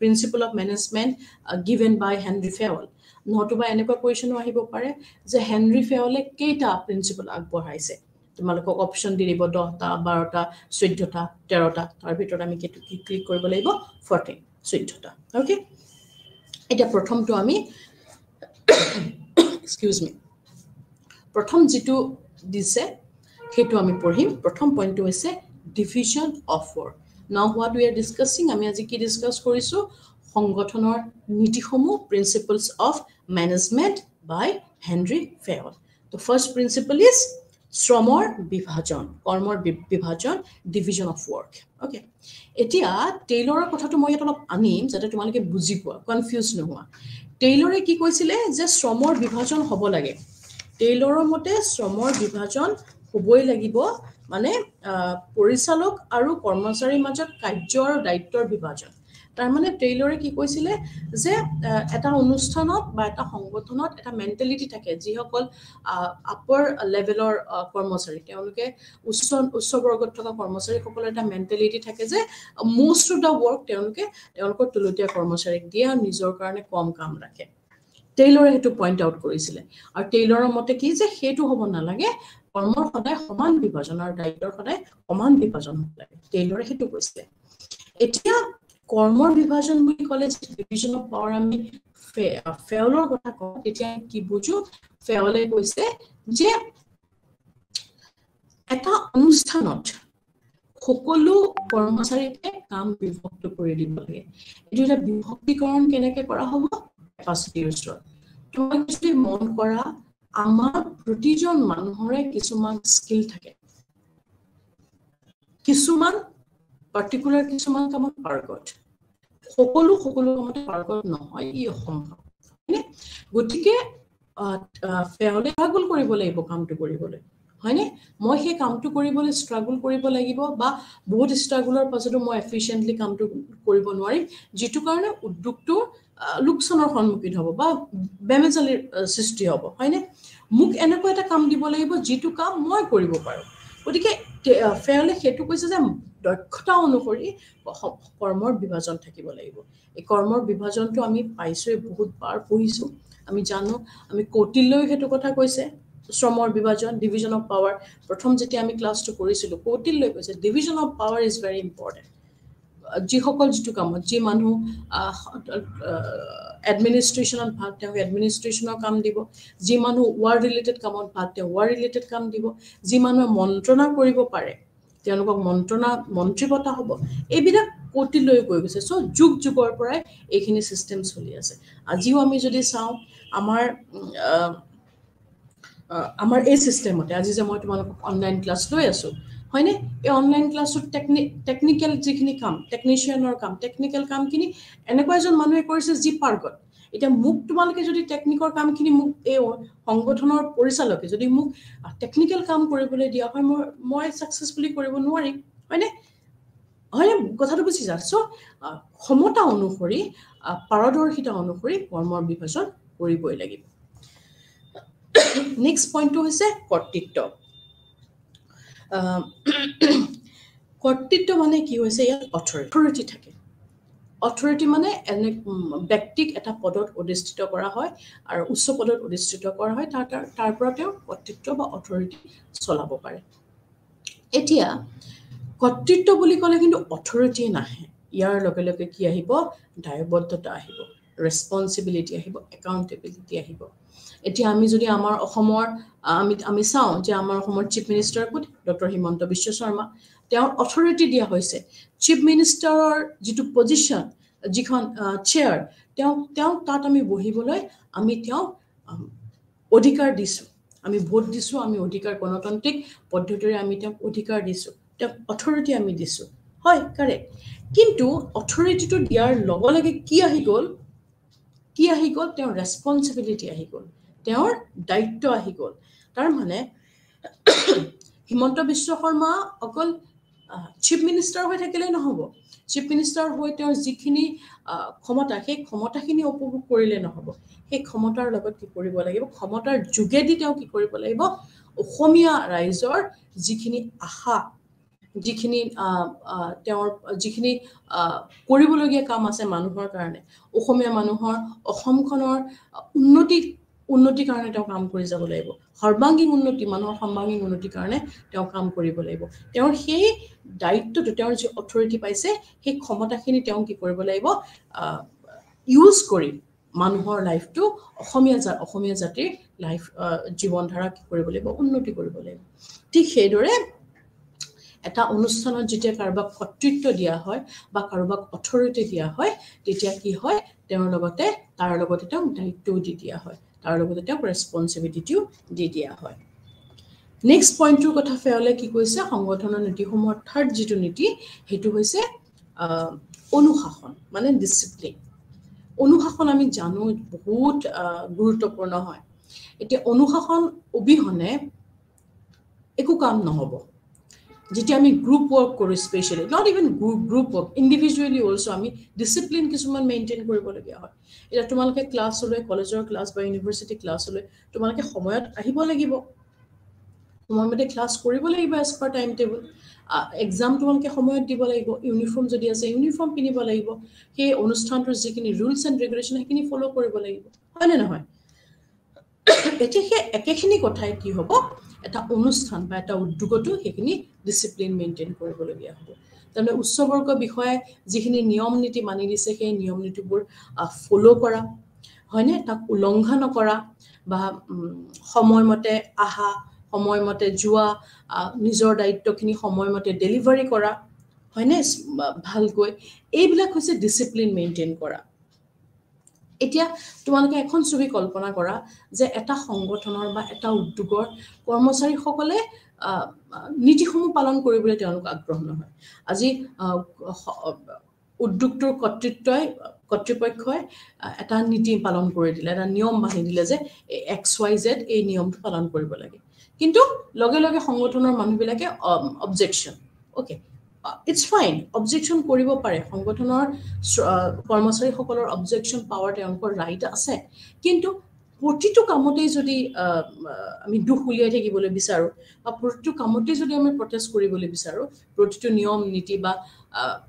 principle of management given by Henry Fayol নতুবা এনেকুৱা কোৱেশ্চনো আহিব পাৰে যে হেনৰি ফেয়লে কেইটা প্ৰিন্সিপল আগবঢ়াইছে তোমালোকক অপচন দি দিব 10টা 12টা 14টা 13টা তাৰ ভিতৰত আমি কেটো ক্লিক কৰিব লাগিব 14 14টা ওকে এটা প্ৰথমটো আমি এক্সকিউজ মি প্ৰথম যেটো দিছে হেতু আমি পঢ়িম প্ৰথম পইণ্টটো হৈছে division of work now what we are discussing আমি আজি কি ডিসকাস কৰিছো সংগঠনৰ নীতিসমূহ principles of management by Henri Fayol তো ফাৰ্স্ট প্ৰিন্সিপল ইজ শ্ৰমৰ বিভাজন কৰ্মৰ বিভাজন ডিভিজন অফ ওয়াৰ্ক ওকে এতিয়া টেইলৰৰ কথাটো মই এটা অলপ আনিম যাতে তোমালোকে বুজি পোৱা কনফিউজ নোহোৱা টেইলৰে কি কৈছিলে যে শ্ৰমৰ বিভাজন হ'ব লাগে টেইলৰৰ মতে শ্ৰমৰ বিভাজন হ'বই লাগিব মানে পৰিচালক আৰু কৰ্মচাৰীৰ মাজত কাৰ্য আৰু দায়িত্বৰ বিভাজন তাৰ মানে টেইলৰে কি কৈছিলে যে এটা অনুষ্ঠানত বা এটা সংগঠনত এটা মেন্টালিটি থাকে যিসকল আপাৰ লেভেলৰ কৰ্মচাৰী তেওঁলোকে উচ্চ বৰ্গত থকা কৰ্মচাৰীসকলৰ এটা মেন্টালিটি থাকে যে মোষ্ট অফ দা ওয়াৰ্ক তেওঁলোকৰ তুলতীয়া কৰ্মচাৰীক দিয়ে আৰু নিজৰ কাৰণে কম কাম ৰাখে টেইলৰে হেতু পইণ্ট আউট কৰিছিলে আৰু টেইলৰৰ মতে কি যে হেতু হ'ব নালাগে কৰ্মৰ সদায় সমান বিভাজন আৰু দায়িত্বৰ সদায় সমান বিভাজন হ'ব লাগে টেইলৰে হেতু কৈছে এতিয়া কৰ্মৰ বিভাজন বুলি ক'লে ডিভিজন অফ পাৱাৰ আমি ফেয়লৰ কথা কওঁ তেতিয়া কি বুজো ফেয়লে কৈছে যে এটা অনুষ্ঠানত সকলো কৰ্মচাৰীকে কাম বিভক্ত কৰি দিব লাগে এইটো এটা বিভক্তিকৰণ কেনেকৈ কৰা হ'ব কেপাচিটিৰ ওপৰত তোমাক যদি মন কৰা আমাৰ প্ৰতিজন মানুহৰে কিছুমান স্কিল থাকে কিছুমান পাৰ্টিকুলাৰ কিছুমান কামত পাৰ্গত সকলো কামতে পাৰ্গত নহয় ই অসম্ভৱ গতিকে ফেয়লে স্ট্ৰাগল কৰিব লাগিব কামটো কৰিবলৈ হয়নে মই সেই কামটো কৰিবলৈ স্ট্ৰাগল কৰিব লাগিব বা বহুত স্ট্ৰাগলৰ পাছতো মই এফিশিয়েন্টলি কামটো কৰিব নোৱাৰিম যেটো কাৰণে উদ্যোগটো লোকচানৰ সন্মুখীন হ'ব বা বেমেজালিৰ সৃষ্টি হ'ব হয়নে মোক এনেকুৱা এটা কাম দিব লাগিব যেটো কাম মই কৰিব পাৰো গতিকে ফেয়াৰলি সেইটো কৈছে যে দক্ষতা অনুসৰি কৰ্মৰ বিভাজন থাকিব লাগিব এই কৰ্মৰ বিভাজনটো আমি পাইছোৱে বহুত বাৰ পঢ়িছো আমি জানো আমি কৌটিল্যই সেইটো কথা কৈছে শ্ৰমৰ বিভাজন ডিভিজন অফ পাৱাৰ প্ৰথম যেতিয়া আমি ক্লাছটো কৰিছিলো কৌটিল্যই কৈছে division of power is very important যিসকল যিটো কামত যি মানুহ এডমিনিষ্ট্ৰেশ্যনত ভাগ তেওঁ এডমিনিষ্ট্ৰেশ্যনৰ কাম দিব যি মানুহ ৱাৰ ৰিলেটেড কামত ভাগ তেওঁ ৱাৰ ৰিলেটেড কাম দিব যি মানুহে মন্ত্ৰণা কৰিব পাৰে তেওঁলোকক মন্ত্ৰী বঁটা হ'ব এইবিলাক কৌটিল্যই কৈ গৈছে চ' যুগ যুগৰ পৰাই এইখিনি চিষ্টেম চলি আছে আজিও আমি যদি চাওঁ আমাৰ এই চিষ্টেমতে আজি যে মই তোমালোকক অনলাইন ক্লাছ লৈ আছোঁ হয়নে এই অনলাইন ক্লাছত টেকনিকেল যিখিনি কাম টেকনিচিয়ানৰ কাম টেকনিকেল কামখিনি এনেকুৱা এজন মানুহে কৰিছে যি পাৰ্গত এতিয়া মোক তোমালোকে যদি টেকনিকৰ কামখিনি মোক এই সংগঠনৰ পৰিচালকে যদি মোক টেকনিকেল কাম কৰিবলৈ দিয়া হয় মই ছাকচেছফুলি কৰিব নোৱাৰিম হয়নে কথাটো বুজি যা চ' ক্ষমতা অনুসৰি পাৰদৰ্শিতা অনুসৰি কৰ্মৰ বিভাজন কৰিবই লাগিব নেক্সট পইণ্টটো হৈছে কৰ্তৃত্ব কৰ্তৃত্ব মানে কি হৈছে ইয়াত অথৰিটি থাকে অথৰিটি মানে এনে ব্যক্তিক এটা পদত অধিষ্ঠিত কৰা হয় আৰু উচ্চ পদত অধিষ্ঠিত কৰা হয় তাৰ পৰা তেওঁ কৰ্তৃত্ব বা অথৰিটি চলাব পাৰে এতিয়া কৰ্তৃত্ব বুলি ক'লে কিন্তু অথৰিটি নাহে ইয়াৰ লগে লগে কি আহিব দায়বদ্ধতা আহিব ৰেছপন্সিবিলিটি আহিব একাউণ্টেবিলিটি আহিব এতিয়া আমি যদি আমাৰ অসমৰ আমি চাওঁ যে আমাৰ অসমৰ চিফ মিনিষ্টাৰ কোন ডক্টৰ হিমন্ত বিশ্ব শৰ্মা তেওঁৰ অথৰিটি দিয়া হৈছে চিফ মিনিষ্টাৰৰ যিটো পজিশ্যন যিখন চেয়াৰ তেওঁ তাত আমি বহিবলৈ আমি তেওঁক অধিকাৰ দিছোঁ আমি ভোট দিছোঁ আমি অধিকাৰ গণতান্ত্ৰিক পদ্ধতিৰে আমি তেওঁক অধিকাৰ দিছোঁ তেওঁক অথৰিটি আমি দিছোঁ হয় কাৰেক্ট কিন্তু অথৰিটিটো দিয়াৰ লগে লগে কি আহি গ'ল তেওঁৰ ৰেছপন্সিবিলিটি আহি গ'ল তেওঁৰ দায়িত্ব আহি গ'ল তাৰ মানে হিমন্ত বিশ্ব শৰ্মা অকল চিফ মিনিষ্টাৰ হৈ থাকিলেই নহ'ব চিফ মিনিষ্টাৰ হৈ তেওঁৰ যিখিনি ক্ষমতা সেই ক্ষমতাখিনি উপভোগ কৰিলে নহ'ব সেই ক্ষমতাৰ লগত কি কৰিব লাগিব ক্ষমতাৰ যোগেদি তেওঁ কি কৰিব লাগিব অসমীয়া ৰাইজৰ যিখিনি আশা যিখিনি তেওঁৰ যিখিনি কৰিবলগীয়া কাম আছে মানুহৰ কাৰণে অসমীয়া মানুহৰ অসমখনৰ উন্নতিৰ কাৰণে তেওঁ কাম কৰি যাব লাগিব সৰ্বাংগীন উন্নতি মানুহৰ সৰ্বাংগীন উন্নতিৰ কাৰণে তেওঁ কাম কৰিব লাগিব তেওঁৰ সেই দায়িত্বটো তেওঁৰ যি অথৰিটি পাইছে সেই ক্ষমতাখিনি তেওঁ কি কৰিব লাগিব ইউজ কৰি মানুহৰ লাইফটো অসমীয়া জাতিৰ লাইফ জীৱন ধাৰা কি কৰিব লাগিব উন্নতি কৰিব লাগিব ঠিক সেইদৰে এটা অনুষ্ঠানত যেতিয়া কাৰোবাক কৰ্তৃত্ব দিয়া হয় বা কাৰোবাক অথৰিটি দিয়া হয় তেতিয়া কি হয় তাৰ লগতে তেওঁক দায়িত্বও দি দিয়া হয় তাৰ লগতে তেওঁক ৰেছপন্সিবিলিটিও দি দিয়া হয় নেক্সট পইণ্টটোৰ কথা ফেয়াৰলে কি কৈছে সংগঠনৰ নীতিসমূহৰ থাৰ্ড যিটো নীতি সেইটো হৈছে অনুশাসন মানে ডিচিপ্লিন অনুশাসন আমি জানো বহুত গুৰুত্বপূৰ্ণ হয় এতিয়া অনুশাসন অবিহনে একো কাম নহ'ব যেতিয়া আমি গ্ৰুপ ৱৰ্ক কৰোঁ specially not even group work individually also আমি ডিচিপ্লিন কিছুমান মেইনটেইন কৰিবলগীয়া হয় এতিয়া তোমালোকে ক্লাছলৈ কলেজৰ ক্লাছ বা ইউনিভাৰ্চিটি ক্লাছলৈ তোমালোকে সময়ত আহিব লাগিব সময়মতে ক্লাছ কৰিব লাগিব as per time table exam তোমালোকে সময়ত দিব লাগিব ইউনিফৰ্ম যদি আছে ইউনিফৰ্ম পিন্ধিব লাগিব সেই অনুষ্ঠানটোৰ যিখিনি ৰুলছ এণ্ড ৰেগুলেশ্যন সেইখিনি ফ'ল' কৰিব লাগিব হয়নে নহয় এতিয়া সেই একেখিনি কথাই কি হ'ব এটা অনুষ্ঠান বা এটা উদ্যোগতো সেইখিনি ডিচিপ্লিন মেইনটেইন কৰিবলগীয়া হ'ব তাৰমানে উচ্চবৰ্গ বিষয়ে যিখিনি নিয়ম নীতি মানি দিছে সেই নিয়ম নীতিবোৰ ফ'ল' কৰা হয়নে তাক উলংঘা নকৰা বা সময়মতে আহা সময়মতে যোৱা নিজৰ দায়িত্বখিনি সময়মতে ডেলিভাৰী কৰা হয়নে ভালকৈ এইবিলাক হৈছে ডিচিপ্লিন মেইনটেইন কৰা এতিয়া তোমালোকে এখন ছবি কল্পনা কৰা যে এটা সংগঠনৰ বা এটা উদ্যোগৰ কৰ্মচাৰীসকলে নীতিসমূহ পালন কৰিবলৈ তেওঁলোক আগ্ৰহ নহয় আজি উদ্যোগটোৰ কৰ্তৃপক্ষই এটা নীতি পালন কৰি দিলে এটা নিয়ম বান্ধি দিলে যে XYZ এই নিয়মটো পালন কৰিব লাগে কিন্তু লগে লগে সংগঠনৰ মানুহবিলাকে objection okay it's fine objection কৰিব পাৰে সংগঠনৰ কৰ্মচাৰীসকলৰ অবজেকশ্যন পাৱাৰ তেওঁলোকৰ ৰাইট আছে কিন্তু প্ৰতিটো কামতেই যদি আমি দুখ উলিয়াই থাকিবলৈ বিচাৰো বা প্ৰতিটো কামতেই যদি আমি প্ৰটেষ্ট কৰিবলৈ বিচাৰো প্ৰতিটো নিয়ম নীতি বা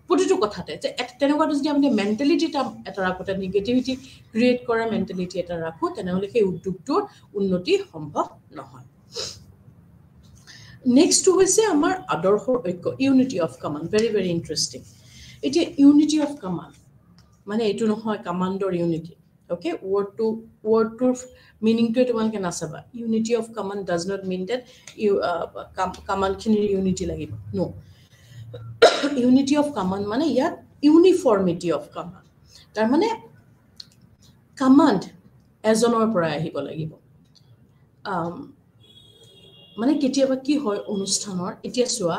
প্ৰতিটো কথাতে যে তেনেকুৱাটো যদি আমি মেণ্টেলিটি এটা ৰাখোতে নিগেটিভিটি ক্ৰিয়েট কৰা মেণ্টেলিটি এটা ৰাখো তেনেহ'লে সেই উদ্যোগটোৰ উন্নতি সম্ভৱ নহয় নেক্সট হৈছে আমাৰ আদৰ্শৰ ঐক্য unity of command very very interesting এতিয়া ইউনিটি অফ কমাণ্ড মানে এইটো নহয় কমাণ্ডৰ unity okay word to meaning to তোমালকে নাছাবা unity of command does not mean that you command খিনিৰ unity লাগিব no unity of command মানে ইয়াত uniformity of command তাৰ মানে command এজনৰ পৰা আহিব লাগিব মানে কেতিয়াবা কি হয় অনুষ্ঠানৰ এতিয়া চোৱা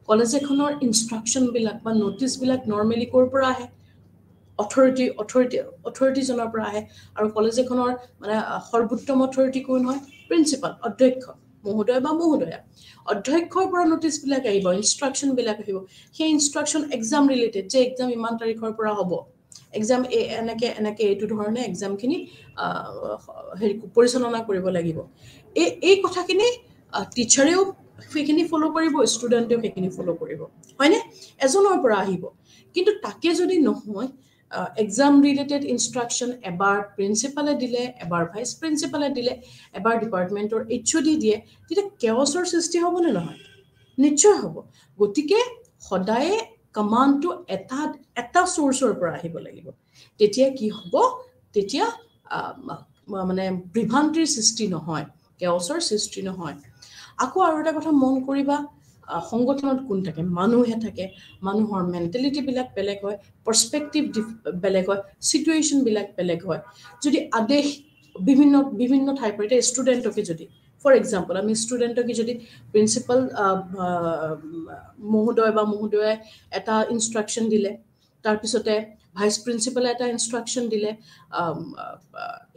কলেজ এখনৰ ইনষ্ট্ৰাকচন বিলাক বা নোটিছ বিলাক নৰমালি কৰ পৰা আহে অথৰিটি জনৰ পৰা আহে আৰু কলেজ এখনৰ মানে সৰ্বোত্তম অথৰিটি কোন হয় প্ৰিন্সিপাল অধ্যক্ষ মহোদয় বা মহোদয়া অধ্যক্ষৰ পৰা নোটিছ বিলাক আহিব ইনষ্ট্ৰাকচন বিলাক আহিব সেই ইনষ্ট্ৰাকচন এক্সাম ৰিলেটেড যে এক্সাম ইমান তাৰিখৰ পৰা হ'ব এক্সাম এনেকে এইটো ধৰণে এক্সামখিনি হেৰি পৰিচালনা কৰিব লাগিব এই কথাখিনি টিচাৰেও সেইখিনি ফলো কৰিব ষ্টুডেণ্টেও সেইখিনি ফলো কৰিব হয়নে এজনৰ পৰা আহিব কিন্তু তাকে যদি নহয় এক্সাম ৰিলেটেড ইনষ্ট্ৰাকচন এবাৰ প্ৰিন্সিপালে দিলে এবাৰ ভাইচ প্ৰিন্সিপালে দিলে এবাৰ ডিপাৰ্টমেণ্টৰ এইচঅডি দিয়ে তেতিয়া কেওছৰ সৃষ্টি হ'বনে নহয় নিশ্চয় হ'ব গতিকে সদায়ে কমাণ্ডটো এটা সোৰ্সৰ পৰা আহিব লাগিব তেতিয়া কি হ'ব তেতিয়া মানে বিভ্ৰান্তিৰ সৃষ্টি নহয় কেওছৰ সৃষ্টি নহয় আকৌ আৰু এটা কথা মন কৰিবা সংগঠনত কোন থাকে মানুহে থাকে মানুহৰ মেন্টালিটি বিলাক বেলেগ হয় পাৰ্সপেক্টিভ বেলেগ হয় সিচুৱেশন বিলাক বেলেগ হয় যদি আদেশ বিভিন্ন ঠাইৰ পৰা ষ্টুডেণ্টকে যদি ফৰ এক্সাম্পল আমি ষ্টুডেণ্টকে যদি প্ৰিন্সিপাল মহোদয় বা মহোদয়ে এটা ইনষ্ট্ৰাকচন দিলে তাৰ পিছতে ভাইচ প্ৰিন্সিপালে এটা ইনষ্ট্ৰাকচন দিলে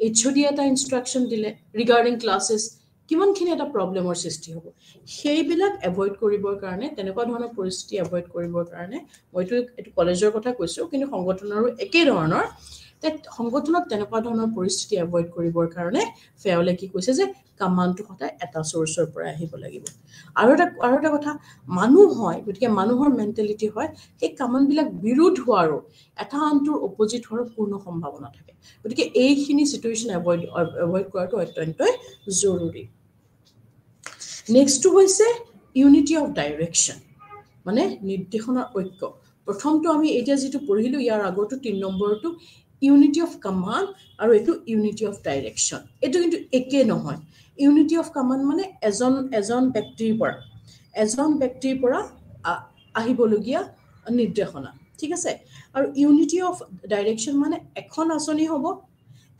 এইচঅডি এটা ইনষ্ট্ৰাকচন দিলে ৰিগাৰ্ডিং ক্লাसेस কিমানখিনি এটা প্ৰবলেমৰ সৃষ্টি হ'ব সেইবিলাক এভয়েড কৰিবৰ কাৰণে তেনেকুৱা ধৰণৰ পৰিস্থিতি এভয়েড কৰিবৰ কাৰণে মইতো এটো কলেজৰ কথা কৈছো কিন্তু সংগঠনৰো একে ধৰণৰ সংগঠনত তেনেকুৱা ধৰণৰ পৰিস্থিতি এভয়েড কৰিবৰ কাৰণে ফেয়লে কি কৈছে যে কমাণ্ডটো হঠাৎ এটা সোৰ্সৰ পৰা আহিব লাগিব আৰু এটা কথা মানুহ হয় গতিকে মানুহৰ মেন্টালিটি হয় এই কমাণ্ড বিলাক বিৰোধ হোৱাৰো এটা আনটোৰ অপোজিট হোৱাৰ পূৰ্ণ সম্ভাৱনা থাকে গতিকে এইখিনি সিচুৱেশন এভয়েড কৰাটো অত্যন্ত জৰুৰী নেক্সট হৈছে ইউনিটি অফ ডাইৰেকশন মানে নিৰ্দেশনাৰ ঐক্য প্ৰথমটো আমি এতিয়া যেটো পঢ়িলো ইয়াৰ আগৰটো 3 নম্বৰটো ইউনিটি অফ কমাণ্ড আৰু এটো ইউনিটি অফ ডাইৰেকশন এটো কিন্তু একে নহয় ইউনিটি অফ কমাণ্ড মানে এজন ব্যক্তিৰ পৰা আহিবলগীয়া নিৰ্দেশনা ঠিক আছে আৰু ইউনিটি অফ ডাইৰেকশন মানে এখন আঁচনি হ'ব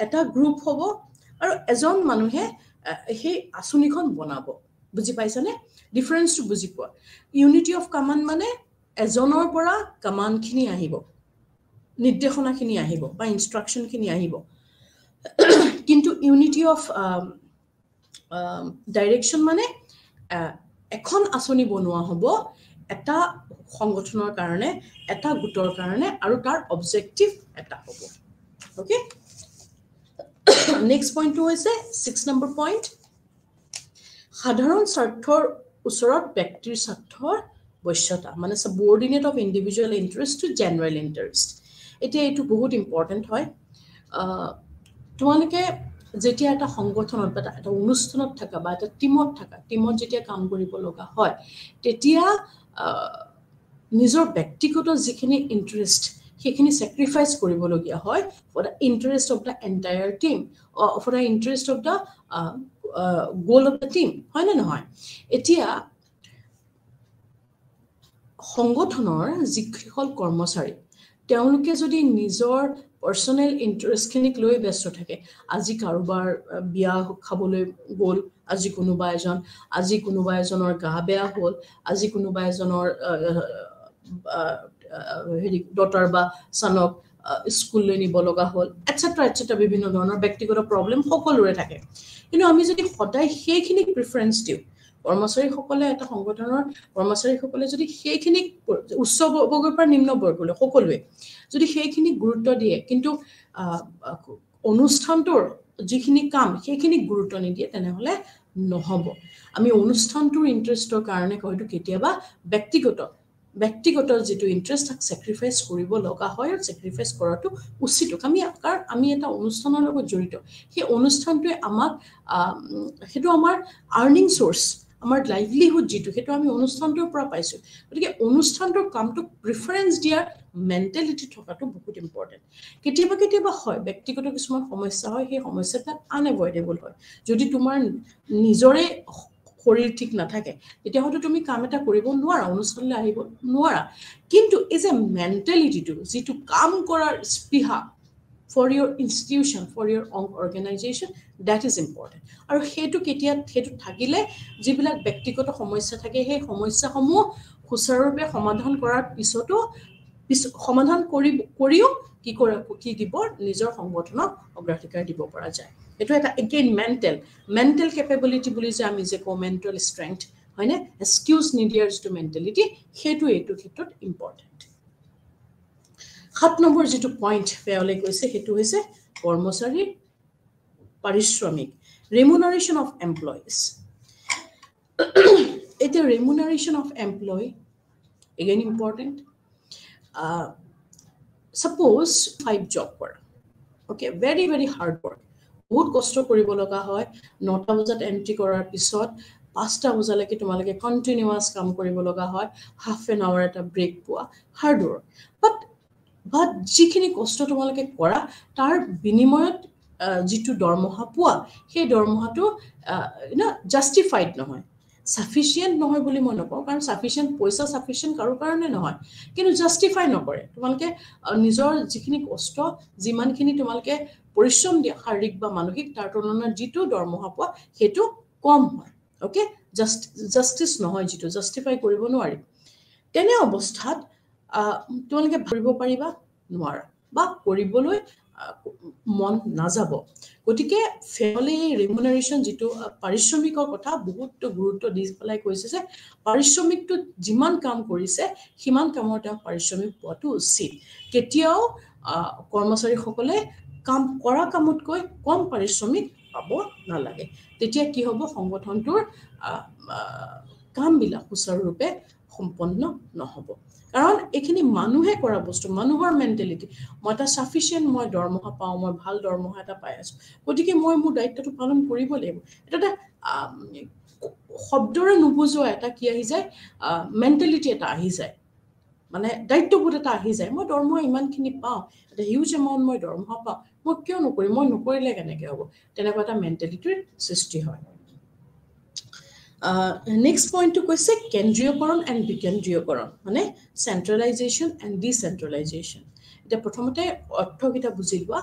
এটা গ্ৰুপ হ'ব আৰু এজন মানুহে সেই আঁচনিখন বনাব বুজি পাইছানে ডিফাৰেন্সটো বুজি পোৱা ইউনিটি অফ কমাণ্ড মানে এজনৰ পৰা কমাণ্ডখিনি আহিব নিৰ্দেশনাখিনি আহিব বা ইনষ্ট্ৰাকচনখিনি আহিব কিন্তু ইউনিটি অফ ডাইৰেকশন মানে এখন আঁচনি বনোৱা হ'ব এটা সংগঠনৰ কাৰণে এটা গোটৰ কাৰণে আৰু তাৰ অবজেক্টিভ এটা হ'ব ওকে নেক্সট পইণ্টটো হৈছে 6 নম্বৰ পইণ্ট সাধাৰণ স্বাৰ্থৰ ওচৰত ব্যক্তিৰ স্বাৰ্থৰ বশ্যতা মানে subordinate of individual interest to general interest এতিয়া এইটো বহুত ইম্পৰ্টেন্ট হয় তোমালোকে যেতিয়া এটা সংগঠনত বা এটা অনুষ্ঠানত থাকা বা এটা টিমত যেতিয়া কাম কৰিব লগা হয় তেতিয়া নিজৰ ব্যক্তিগত যিখিনি ইন্টাৰেষ্ট সেইখিনি স্যাক্ৰিফাইস কৰিবলগীয়া হয় for the interest of the entire team for the interest of the goal of the team হয় না নহয় এতিয়া সংগঠনৰ যিসকল কৰ্মচাৰী তেওঁলোকে যদি নিজৰ পাৰ্সোনাল ইন্টাৰেষ্টখিনিক লৈ ব্যস্ত থাকে আজি কাৰোবাৰ বিয়া খাবলৈ গ'ল আজি কোনোবা এজনৰ গা বেয়া হ'ল আজি কোনোবা এজনৰ হেৰি ডটাৰ বা সনক স্কুললৈ নিব লগা হ'ল এটসেট্ৰা বিভিন্ন ধৰণৰ ব্যক্তিগত প্ৰবলেম সকলোৰে থাকে কিন্তু আমি যদি সদায় সেইখিনি প্ৰিফাৰেন্স দিও কৰ্মচাৰীসকলে এটা সংগঠনৰ কৰ্মচাৰীসকলে যদি সেইখিনি উচ্চ বৰ্গৰ পৰা নিম্ন বৰ্গলৈ সকলোৱে যদি সেইখিনি গুৰুত্ব দিয়ে কিন্তু অনুষ্ঠানটোৰ যিখিনি কাম সেইখিনি গুৰুত্ব নিদিয়ে তেনেহলে নহব আমি অনুষ্ঠানটোৰ ইন্টাৰেষ্টৰ কাৰণে হয়তো কেতিয়াবা ব্যক্তিগত যেটো ইন্টাৰেষ্ট স্যাক্ৰিফাইস কৰিব লগা হয় আৰু স্যাক্ৰিফাইস কৰাটো উচিত কাৰণ আমি এটা অনুষ্ঠানৰ লগত জড়িত সেই অনুষ্ঠানটোৱে আমাক হেতু আমাৰ আৰ্নিং সোৰ্স আমাৰ লাইভলিহুড যেটো হেতু আমি অনুষ্ঠানটোৰ পৰা পাইছো গতিকে অনুষ্ঠানটোৰ কামটো প্ৰিফাৰেন্স দিয়াৰ মেন্টালিটি থকাটো বহুত ইম্পৰ্টেন্ট কেতিয়াবা হয় ব্যক্তিগত কিছুমান সমস্যা হয় সেই সমস্যাটা আনএভয়েডেবল হয় যদি তোমাৰ নিজৰে শৰীৰ ঠিক নাথাকে তেতিয়া হয়তো তুমি কাম এটা কৰিব নোৱাৰা অনুষ্ঠানলৈ আহিব নোৱাৰা কিন্তু এজ এ মেন্টালিটিটো যেটো কাম কৰাৰ স্পৃহা for your institution for your organization that is important আৰু হেতু থাকিলে যিবিলাক ব্যক্তিগত সমস্যা থাকে সেই সমস্যাসমূহ সুচাৰুৰূপে সমাধান কৰাৰ পিছতো সমাধান কৰিও কি দিব নিজৰ সংগঠনক অগ্ৰাধিকাৰ দিব পৰা যায় এটো এটা again mental capability বুলি যে আমি যে mental strength হয়নে excuse নিদিয়াৰ যেটো মেন্টালিটি হেতু এটো ক্ষেত্ৰত ইম্পৰ্টেন্ট 7 নম্বৰ যেটো পইণ্ট ফেয়লে কৈছে হেতু হৈছে কৰ্মচাৰীৰ পাৰিশ্ৰমিক remuneration of employees এটা remuneration of employee again important suppose 5 job কৰা okay very very hard work বহুত কষ্ট কৰিব লগা হয় 9টা বজাত এন্ট্ৰি কৰাৰ পিছত 5টা বজালৈকে তোমালকে কন্টিনিউয়াস কাম কৰিব লগা হয় হাফ এন আৱাৰ এটা ব্ৰেক পোৱা হাৰ্ড ওয়াৰ্ক বাট যিখিনি কষ্ট তোমালকে কৰা তাৰ বিনিময়ত যেটো দৰমহা পোৱা সেই দৰমহাটো জাস্টিফাইড নহয় sufficient নহয় বুলি মই নকওঁ কাৰণ sufficient পইচা sufficient কাৰো কাৰণে নহয় কিন্তু জাস্টিফাই নকৰে তোমালকে নিজৰ যিখিনি কষ্ট যিমানখিনি তোমালকে পৰিশ্ৰম দিয়া শাৰীৰিক বা মানসিক তাৰ তুলনাত যেটো দৰমহা পোৱা হেতু কম হয় ওকে জাস্টিস নহয় যেটো জাস্টিফাই কৰিব নোৱাৰি তেনে অৱস্থাত তোমালকে ভাবিব পাৰিবা নোৱাৰা বা কৰিবলৈ মন নাযাব গতিকে ফেয়লে ৰেমুনাৰেশন যেটো পাৰিশ্ৰমিকৰ কথা বহুত গুৰুত্ব দি পেলাই কৈছে যে পাৰিশ্ৰমিকটো যিমান কাম কৰিছে সিমান কামৰ তেওঁ পাৰিশ্ৰমিক পোৱাটো উচিত কেতিয়াও কৰ্মচাৰীসকলে কাম কৰা কামতকৈ কম পাৰিশ্ৰমিক পাব নালাগে তেতিয়া কি হ'ব সংগঠনটোৰ কাম বিলাক সুচাৰুৰূপে সম্পন্ন নহব কাৰণ এখিনি মানুহে কৰা বস্তু মানুহৰ মেন্টালিটি মই এটা সাফিশিয়েন্ট মই দৰমহা পাও মই ভাল দৰমহা এটা পাই আছো গতিকে মই মোৰ দায়িত্বটো পালন কৰিব লাগিব এটা শব্দৰে নুবুজোৱা এটা কি আহি যায় মেন্টালিটি এটা আহি যায় মানে দায়িত্ববোধ এটা আহি যায় মই দৰমহা ইমানখিনি পাও এটা হিউজ এমাউন্ট মই দৰমহা পাও মই কিয় নকৰিম মই নকৰিলে কেনেকৈ হ'ব তেনেকুৱা এটা মেন্টালিটিৰ সৃষ্টি হয় next point to কৈছে কেন্দ্ৰীয়কৰণ and বিকেন্দ্ৰীয়কৰণ মানে centralization and decentralization এটা প্ৰথমতে অৰ্থকিটা বুজিলোৱা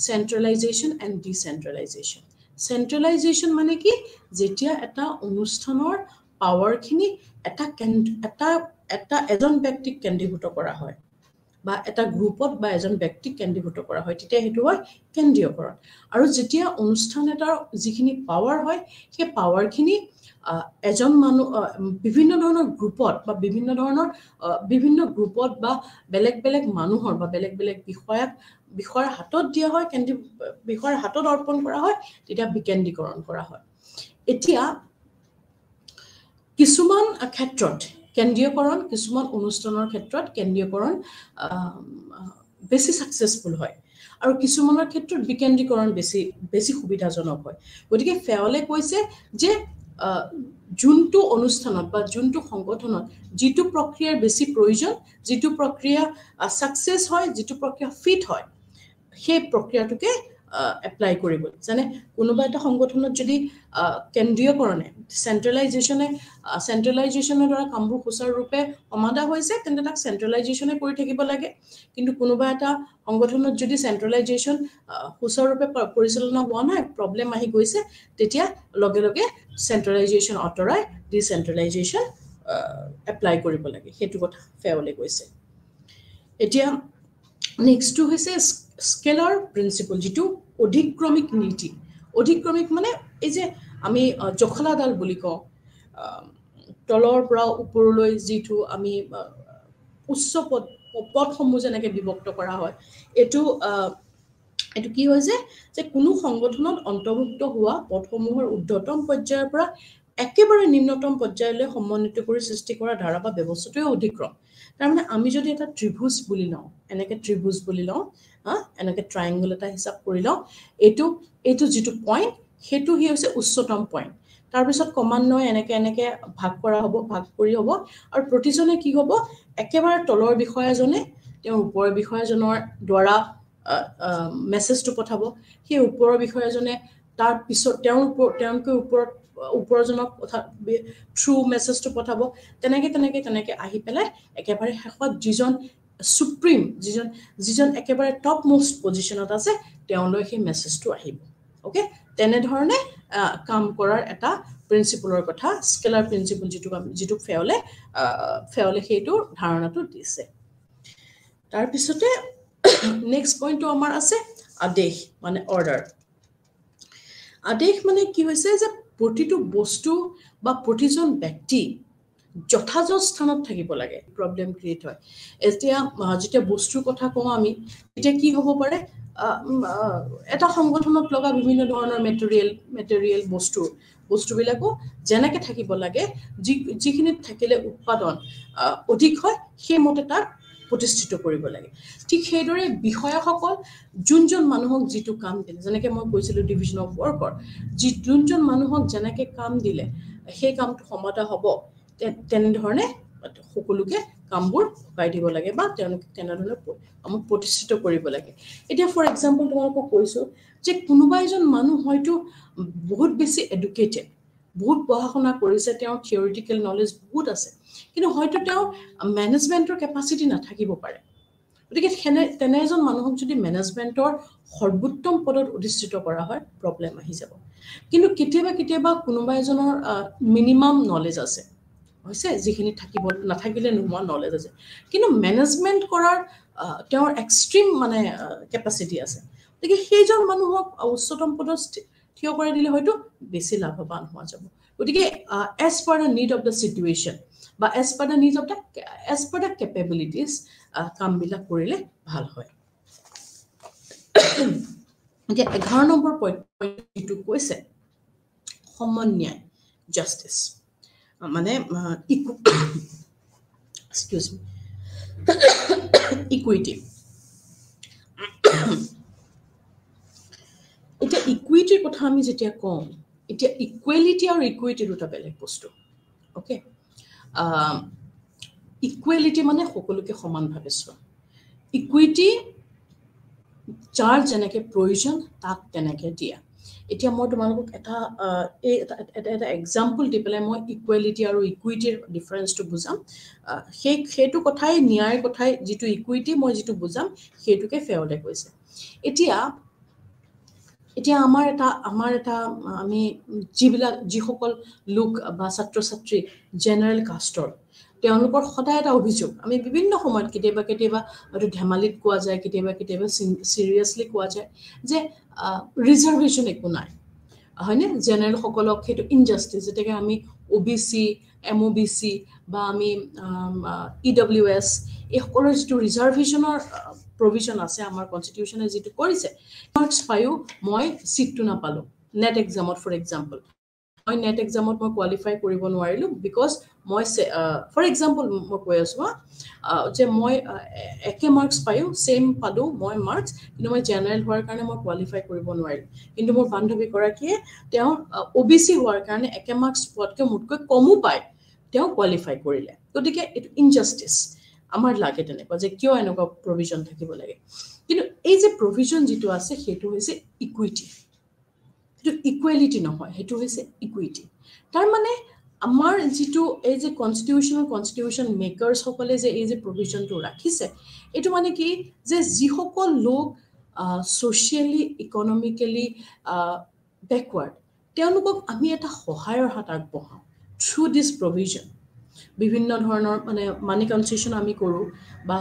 centralization and decentralization centralization মানে কি যেতিয়া এটা অনুষ্ঠানৰ পাৱাৰ খিনি এটা এজন ব্যক্তিক কেন্দ্ৰীভূত কৰা হয় বা এটা গ্ৰুপত বা এজন ব্যক্তিক কেন্দ্ৰীভূত কৰা হয় তেতিয়া হেতু হয় কেন্দ্ৰীয়কৰণ আৰু যেতিয়া অনুষ্ঠান এটাৰ যিখিনি পাৱাৰ হয় সেই পাৱাৰ খিনি এজন মানুহ বিভিন্ন ধৰণৰ গ্ৰুপত বা বিভিন্ন গ্ৰুপত বা বেলেগ মানুহৰ বা বেলেগ বিষয়ৰ হাতত দিয়া হয় বিষয়ৰ হাতত অৰ্পণ কৰা হয় তেতিয়া বিকেন্দ্ৰীকৰণ কৰা হয় এতিয়া কিছুমান ক্ষেত্ৰত কেন্দ্ৰীয়কৰণ কিছুমান অনুষ্ঠানৰ ক্ষেত্ৰত কেন্দ্ৰীয়কৰণ বেছি সাকসেসফুল হয় আৰু কিছুমানৰ ক্ষেত্ৰত বিকেন্দ্ৰীকৰণ বেছি সুবিধাজনক হয় গতিকে ফেয়লে কৈছে যে যোনটো অনুষ্ঠানত বা যোনটো সংগঠনত যেটো প্ৰক্ৰিয়াৰ বেছি প্ৰয়োজন যেটো প্ৰক্ৰিয়া সাকসেস হয় যেটো প্ৰক্ৰিয়া ফিট হয় সেই প্ৰক্ৰিয়াটোকে এপ্লাই কৰিব জানে কোনোবা এটা সংগঠনত যদি কেন্দ্ৰীয়কৰণে চেন্ট্ৰেলাইজেশনৰ দ্বাৰা কামবোৰ সুচাৰুৰূপে সমাধা হৈছে তেন্তে তাক চেন্ট্ৰেলাইজেশনে কৰি থাকিব লাগে কিন্তু কোনোবা এটা সংগঠনত যদি চেন্ট্ৰেলাইজেশন সুচাৰুৰূপে পৰিচালনা হোৱা নাই প্ৰবলেম আহি গৈছে তেতিয়া লগে চেন্ট্ৰেলাইজেশন অতৰাই ডিসেন্ট্ৰেলাইজেশন এপ্লাই কৰিব লাগে হেতু কথা ফেয়লে কৈছে এতিয়া নেক্সট টু হৈছে স্কেলাৰ প্ৰিন্সিপল যেটো অধিক্ৰমিক নীতি অধিক্ৰমিক মানে এই যে আমি জখলাদাল বুলি কওঁ তলৰ পৰা ওপৰলৈ যেটো আমি উচ্চ পদসমূহ যেনেকৈ বিভক্ত কৰা হয় এটো এটো কি হৈছে যে কোনো সংগঠনত অন্তৰ্ভুক্ত হোৱা পদসমূহৰ ঊৰ্ধ্বতম পৰ্যায়ৰ পৰা একেবাৰে নিম্নতম পৰ্যায়লৈ সমন্বিত কৰি সৃষ্টি কৰা ধাৰা বা ব্যৱস্থাটোৱে অধিক্ৰম তাৰমানে আমি যদি এটা ত্ৰিভুজ বুলি লওঁ এনেকে ত্ৰিভুজ বুলি লওঁ এনেকে ট্ৰায়াঙ্গল এটা হিসাব কৰি লওঁ এইটো যেটো পইণ্ট হেতু হি হৈছে উচ্চতম পইণ্ট তাৰ পিছত ক্ৰমান্বয়ে এনেকে ভাগ কৰা হ'ব ভাগ কৰি হ'ব আৰু প্ৰতিজনে কি হ'ব একেবাৰে তলৰ বিষয়াজনে তেওঁৰ ওপৰৰ বিষয়াজনৰ দ্বাৰা মেছেজটো পঠাব সেই ওপৰৰ বিষয়াজনে তাৰ পিছত তেওঁলোকে ওপৰজনক কথা থ্ৰু মেছেজটো পঠাব তেনেকে আহি পেলাই একেবাৰে শেষত যিজন সুপ্ৰিম যিজন একেবাৰে টপ মোষ্ট পজিশনত আছে তেওঁলৈ সেই মেছেজটো আহিব ওকে তেনে ধৰণে কাম কৰাৰ এটা প্ৰিন্সিপলৰ কথা স্কেলাৰ প্ৰিন্সিপল যেটো ফেওলে সেইটো ধাৰণাটো দিছে তাৰ পিছতে নেক্সট পইণ্টটো আমাৰ আছে আদেশ মানে অৰ্ডাৰ আদেশ মানে কি হৈছে যে প্ৰতিটো বস্তু বা প্ৰতিজন ব্যক্তি যথাযথ স্থানত থাকিব লাগে প্ৰবলেম ক্ৰিয়েট হয় যেতিয়া বস্তুৰ কথা কওঁ আমি এতিয়া কি হ'ব পাৰে এটা সংগঠনত লগা বিভিন্ন ধৰণৰ মেটেৰিয়েল বস্তুবিলাকো যেনেকে থাকিব লাগে যিখিনিত থাকিলে উৎপাদন অধিক হয় সেই মতে তাক প্ৰতিষ্ঠিত কৰিব লাগে ঠিক সেইদৰে বিষয়াসকল যোনজন মানুহক যেটো কাম দিলে যেনেকে মই কৈছিলো ডিভিজন অফ ওয়াৰ্কৰ যোনজন মানুহক যেনেকে কাম দিলে সেই কামটো সমাধা হ'ব তেনে ধৰণে সকলোকে কামবোৰ ভগাই দিব লাগে বা তেওঁলোকে তেনে ধৰণে আমাক প্ৰতিষ্ঠিত কৰিব লাগে এতিয়া ফৰ এক্সাম্পল তোমালোকক কৈছো যে কোনোবা এজন মানুহ হয়তো বহুত বেছি এডুকেটেড বহুত পঢ়া-শুনা কৰিছে তেওঁৰ থিওৰিটিক্যাল নলেজ বহুত আছে কিন্তু হয়তো তেওঁ ম্যানেজমেন্টৰ ক্যাপাসিটি নাথাকিব পাৰে গতিকে তেনে এজন মানুহক যদি ম্যানেজমেন্টৰ সৰ্বোত্তম পদত অধিষ্ঠিত কৰা হয় প্ৰবলেম আহি যাব কিন্তু কেতিয়াবা কোনোবা এজনৰ মিনিমাম নলেজ আছে হৈছে যিখিনি নাথাকিলে নোহোৱা নলেজ আছে কিন্তু ম্যানেজমেন্ট কৰাৰ তেওঁৰ এক্সট্ৰিম মানে ক্যাপাসিটি আছে গতিকে সেইজন মানুহক উচ্চতম পদত থিয় কৰাই দিলে হয়তো বেছি লাভৱান হোৱা যাব গতিকে as per the need of the situation বা as per the capabilities কামবিলাক কৰিলে ভাল হয় এতিয়া 11 নম্বৰ পইণ্টটো কৈছে সমন্বয় জাস্টিস মানে excuse me equity এটা ইকুইটিৰ কথা আমি যেতিয়া কওঁ এটা ইকুৱেলিটি আৰু ইকুইটি দুটা বেলেগ বস্তু ওকে ইকুৱেলিটি মানে সকলোকে সমানভাৱে চোৱা ইকুইটি যাৰ যেনেকে প্ৰয়োজন তাক তেনেকে দিয়া এতিয়া মই তোমালোকক এটা এক্সাম্পল দি পেলাই মই ইকুৱেলিটি আৰু ইকুইটিৰ ডিফাৰেন্সটো বুজাম সেইটো কথাই ন্যায়ৰ কথাই যেটো ইকুইটি মই যেটো বুজাম সেইটোকে ফেওলে কৈছে এতিয়া আমাৰ এটা আমি যিসকল লোক বা ছাত্ৰ-ছাত্ৰী জেনাৰেল কাষ্টৰ তেওঁলোকৰ সদায় এটা অভিযোগ আমি বিভিন্ন সময়ত কেতিয়াবা হয়তো ধেমালিত কোৱা যায় কেতিয়াবা সিৰিয়াসলি কোৱা যায় যে ৰিজাৰ্ভেশন একো নাই হয়নে জেনাৰেল সকলক সেইটো ইনজাস্টিস যেটাকে আমি ওবিসি এমওবিসি বা আমি ইডব্লিউএস এই সকলৰ যেটো ৰিজাৰ্ভেশনৰ provision আছে আমাৰ কনস্টিটিউশনে যেটো কৰিছে মাৰ্কস পায়ো মই সিটটো না পালো নেট এক্সামত ফৰ এক্সাম্পল মই নেট এক্সামত মই কোৱালিফাই কৰিব নোৱাৰিলো বিকজ মই ফৰ এক্সাম্পল মই কৈ আছো যে মই একে মাৰ্কস পায়ো সেম পালো মই মাৰ্কস কিন্তু মই জেনাৰেল হোৱাৰ কাৰণে মই কোৱালিফাই কৰিব নোৱাৰিলো কিন্তু মোৰ বান্ধৱী গৰাকীয়ে তেওঁ ওবিসি হোৱাৰ কাৰণে একে মাৰ্কস পোৱাতকৈ মুটকৈ কমো পায় তেওঁ কোৱালিফাই কৰিলে গতিকে ইট ইনজাস্টিস আমাৰ লাগে তেনেকুৱা যে কিয় এনেকুৱা প্ৰভিজন থাকিব লাগে কিন্তু এই যে প্ৰভিজন যেটো আছে সেইটো হৈছে ইকুইটি সেইটো ইকুৱেলিটি নহয় সেইটো হৈছে ইকুইটি তাৰ মানে আমাৰ যেটো এই যে কনস্টিটিউশন মেকাৰছ সকলে যে এই যে প্ৰভিজনটো ৰাখিছে এটো মানে কি যে যিসকল লোক সোশিয়ালি ইকোনমিক্যালি ব্যাকওয়াৰ্ড তেওঁলোকক আমি এটা সহায়ৰ হাত আগবঢ়াও থ্ৰু দিস প্ৰভিজন বিভিন্ন ধৰণৰ মানে মানি কনসেশন আমি কৰো বা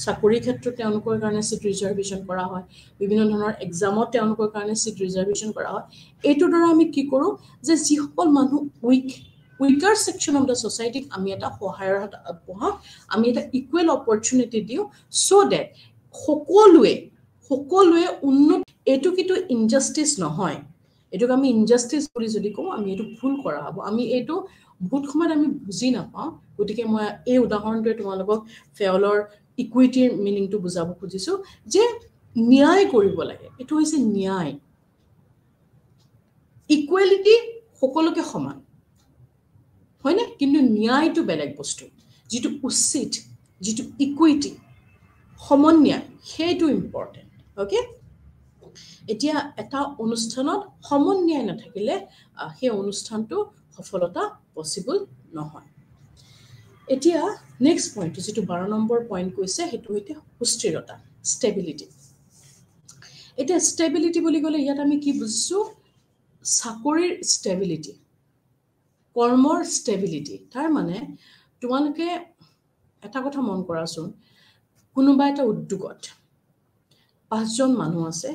চাকৰি ক্ষেত্ৰত তেওঁলোকৰ কাৰণে সিট ৰিজাৰ্ভেশন কৰা হয় বিভিন্ন ধৰণৰ এক্সামত তেওঁলোকৰ কাৰণে সিট ৰিজাৰ্ভেশন কৰা হয় এইটো দ্বাৰা আমি কি কৰো যে যিসকল মানুহ weaker section of the society আমি এটা সহায়ৰ হাত আগবঢ়াও আমি এটা ইকুৱেল অপৰচুনিটি দিও সো দ্যাট সকলোৱে সকলোৱে উন্নত এইটো কিন্তু ইনজাস্টিস নহয় এটোক আমি ইনজাস্টিস বুলি যদি কওঁ আমি এটো ভুল কৰা হ'ব আমি এটো বহুত সময়ত আমি বুজি নাপাওঁ গতিকে মই এই উদাহৰণটোৱে তোমালোকক ফেয়লৰ ইকুইটিৰ মিনিংটো বুজাব খুজিছো যে ন্যায় কৰিব লাগে এটো হৈছে ন্যায় ইকুৱেলিটি সকলোকে সমান হয়নে কিন্তু ন্যায়টো বেলেগ বস্তু যেটো উচিত যেটো ইকুইটি সমন্যায় সেইটো ইম্পৰ্টেন্ট ওকে এতিয়া এটা অনুষ্ঠানত সমন্যায় নাথাকিলে সেই অনুষ্ঠানটো সফলতা পসিবল নহয় এতিয়া নেক্সট পইণ্ট যেটো 12 নম্বৰ পইণ্ট কৈছে হেতু হইতে সুস্থিৰতা ষ্টেবিলিটি এটা ষ্টেবিলিটি বুলি গলে ইয়াত আমি কি বুজিছো চাকৰিৰ ষ্টেবিলিটি কৰ্মৰ ষ্টেবিলিটি তাৰ মানে তোমালোকে এটা কথা মন কৰাচোন কোনোবা এটা উদ্যোগত 5 জন মানুহ আছে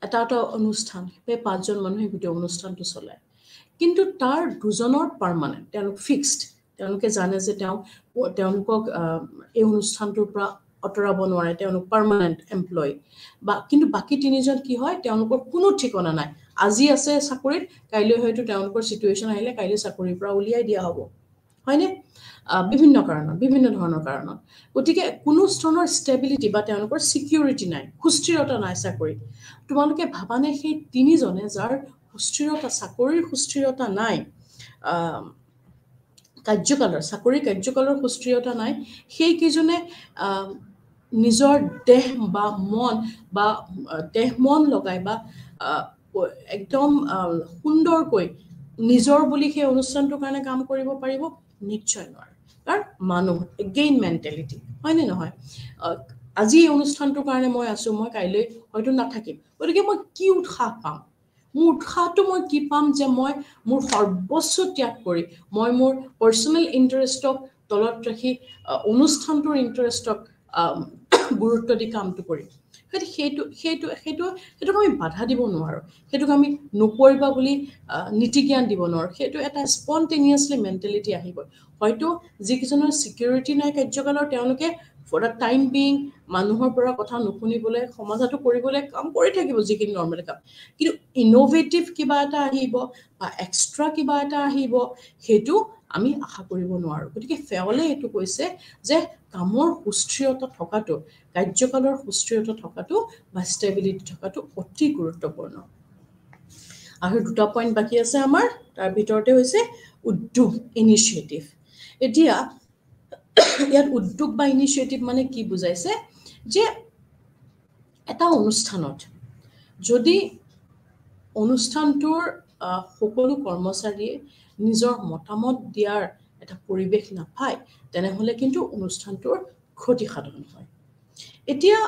এটা অনুষ্ঠান এই 5 জন মানুহে গোটেই অনুষ্ঠানটো চলায় কিন্তু তাৰ দুজনৰ পাৰ্মানেন্ট তেওঁলোক ফিক্সড তেওঁলোকে জানে যে তেওঁলোকক এই অনুষ্ঠানটোৰ পৰা অতৰাব নোৱাৰে তেওঁলোক পাৰ্মানেন্ট এমপ্লয় বা কিন্তু বাকি তিনিজন কি হয় তেওঁলোকৰ কোনো ঠিকনা নাই আজি আছে চাকৰিত কাইলৈ হয়তো তেওঁলোকৰ সিচুৱেচন আহিলে কাইলৈ চাকৰিৰ পৰা উলিয়াই দিয়া হ'ব হয়নে বিভিন্ন ধৰণৰ কাৰণত গতিকে কোনো স্তৰৰ ষ্টেবিলিটি বা তেওঁলোকৰ সিকিউৰিটি নাই সুস্থিৰতা নাই চাকৰিত তোমালোকে ভাবানে সেই তিনিজনে যাৰ সুস্থিৰতা চাকৰিৰ সুস্থিৰতা নাই চাকৰি কাৰ্যকালৰ সুস্থিৰতা নাই সেই কিজনে নিজৰ দেহ বা মন লগাই বা একদম সুন্দৰকৈ নিজৰ বুলি সেই অনুষ্ঠানটোৰ কাৰণে কাম কৰিব পাৰিব নিশ্চয় নোৱাৰে কাৰণ মানুহ এগেইন মেন্টালিটি হয় নে নহয় আজি এই অনুষ্ঠানটোৰ কাৰণে মই আছো মই কাইলৈ হয়তো নাথাকিম গতিকে মই কি উৎসাহ পাম মোৰ উৎসাহটো মই কি পাম যে মই মোৰ সৰ্বস্ব ত্যাগ কৰি মই মোৰ পাৰ্সোনাল ইন্টাৰেষ্টক তলত ৰাখি অনুষ্ঠানটোৰ ইন্টাৰেষ্টক গুৰুত্ব দি কামটো কৰিম সেইটো আমি বাধা দিব নোৱাৰো সেইটো আমি নকৰিবা বুলি নীতি জ্ঞান দিব নোৱাৰো সেইটো এটা স্পন্টেনিয়াছলি মেন্টালিটি আহিব হয়তো যিকিজনৰ সিকিউৰিটি নাই কাৰ্যকালৰ তেওঁলোকে ফৰ দা টাইম বিং মানুহৰ পৰা কথা নুশুনিবলৈ সমাজটো কৰিবলৈ কাম কৰি থাকিব যিকিন নৰমাল কাম কিন্তু ইনোভেটিভ কিবা এটা আহিব বা এক্সট্ৰা কিবা এটা আহিব হেতু আমি আশা কৰিব নোৱাৰো গতিকে ফেয়লে এটো কৈছে যে কামৰ সুস্থিৰতা থকাটো কাৰ্যকালৰ সুস্থিৰতা থকাটো বা ষ্টেবিলিটি থকাটো অতি গুৰুত্বপূৰ্ণ আৰু দুটা পইণ্ট বাকি আছে আমাৰ তাৰ ভিতৰতে হৈছে উদ্যোগ ইনিশিয়েটিভ এতিয়া ইয়াত উদ্যোগ বা ইনিশিয়েটিভ মানে কি বুজাইছে যে এটা অনুষ্ঠানত যদি অনুষ্ঠানটোৰ সকলো কৰ্মচাৰীয়ে নিজৰ মতামত দিয়াৰ এটা পৰিবেশ নাপায় তেনেহলে কিন্তু অনুষ্ঠানটোৰ ক্ষতি সাধন হয় এতিয়া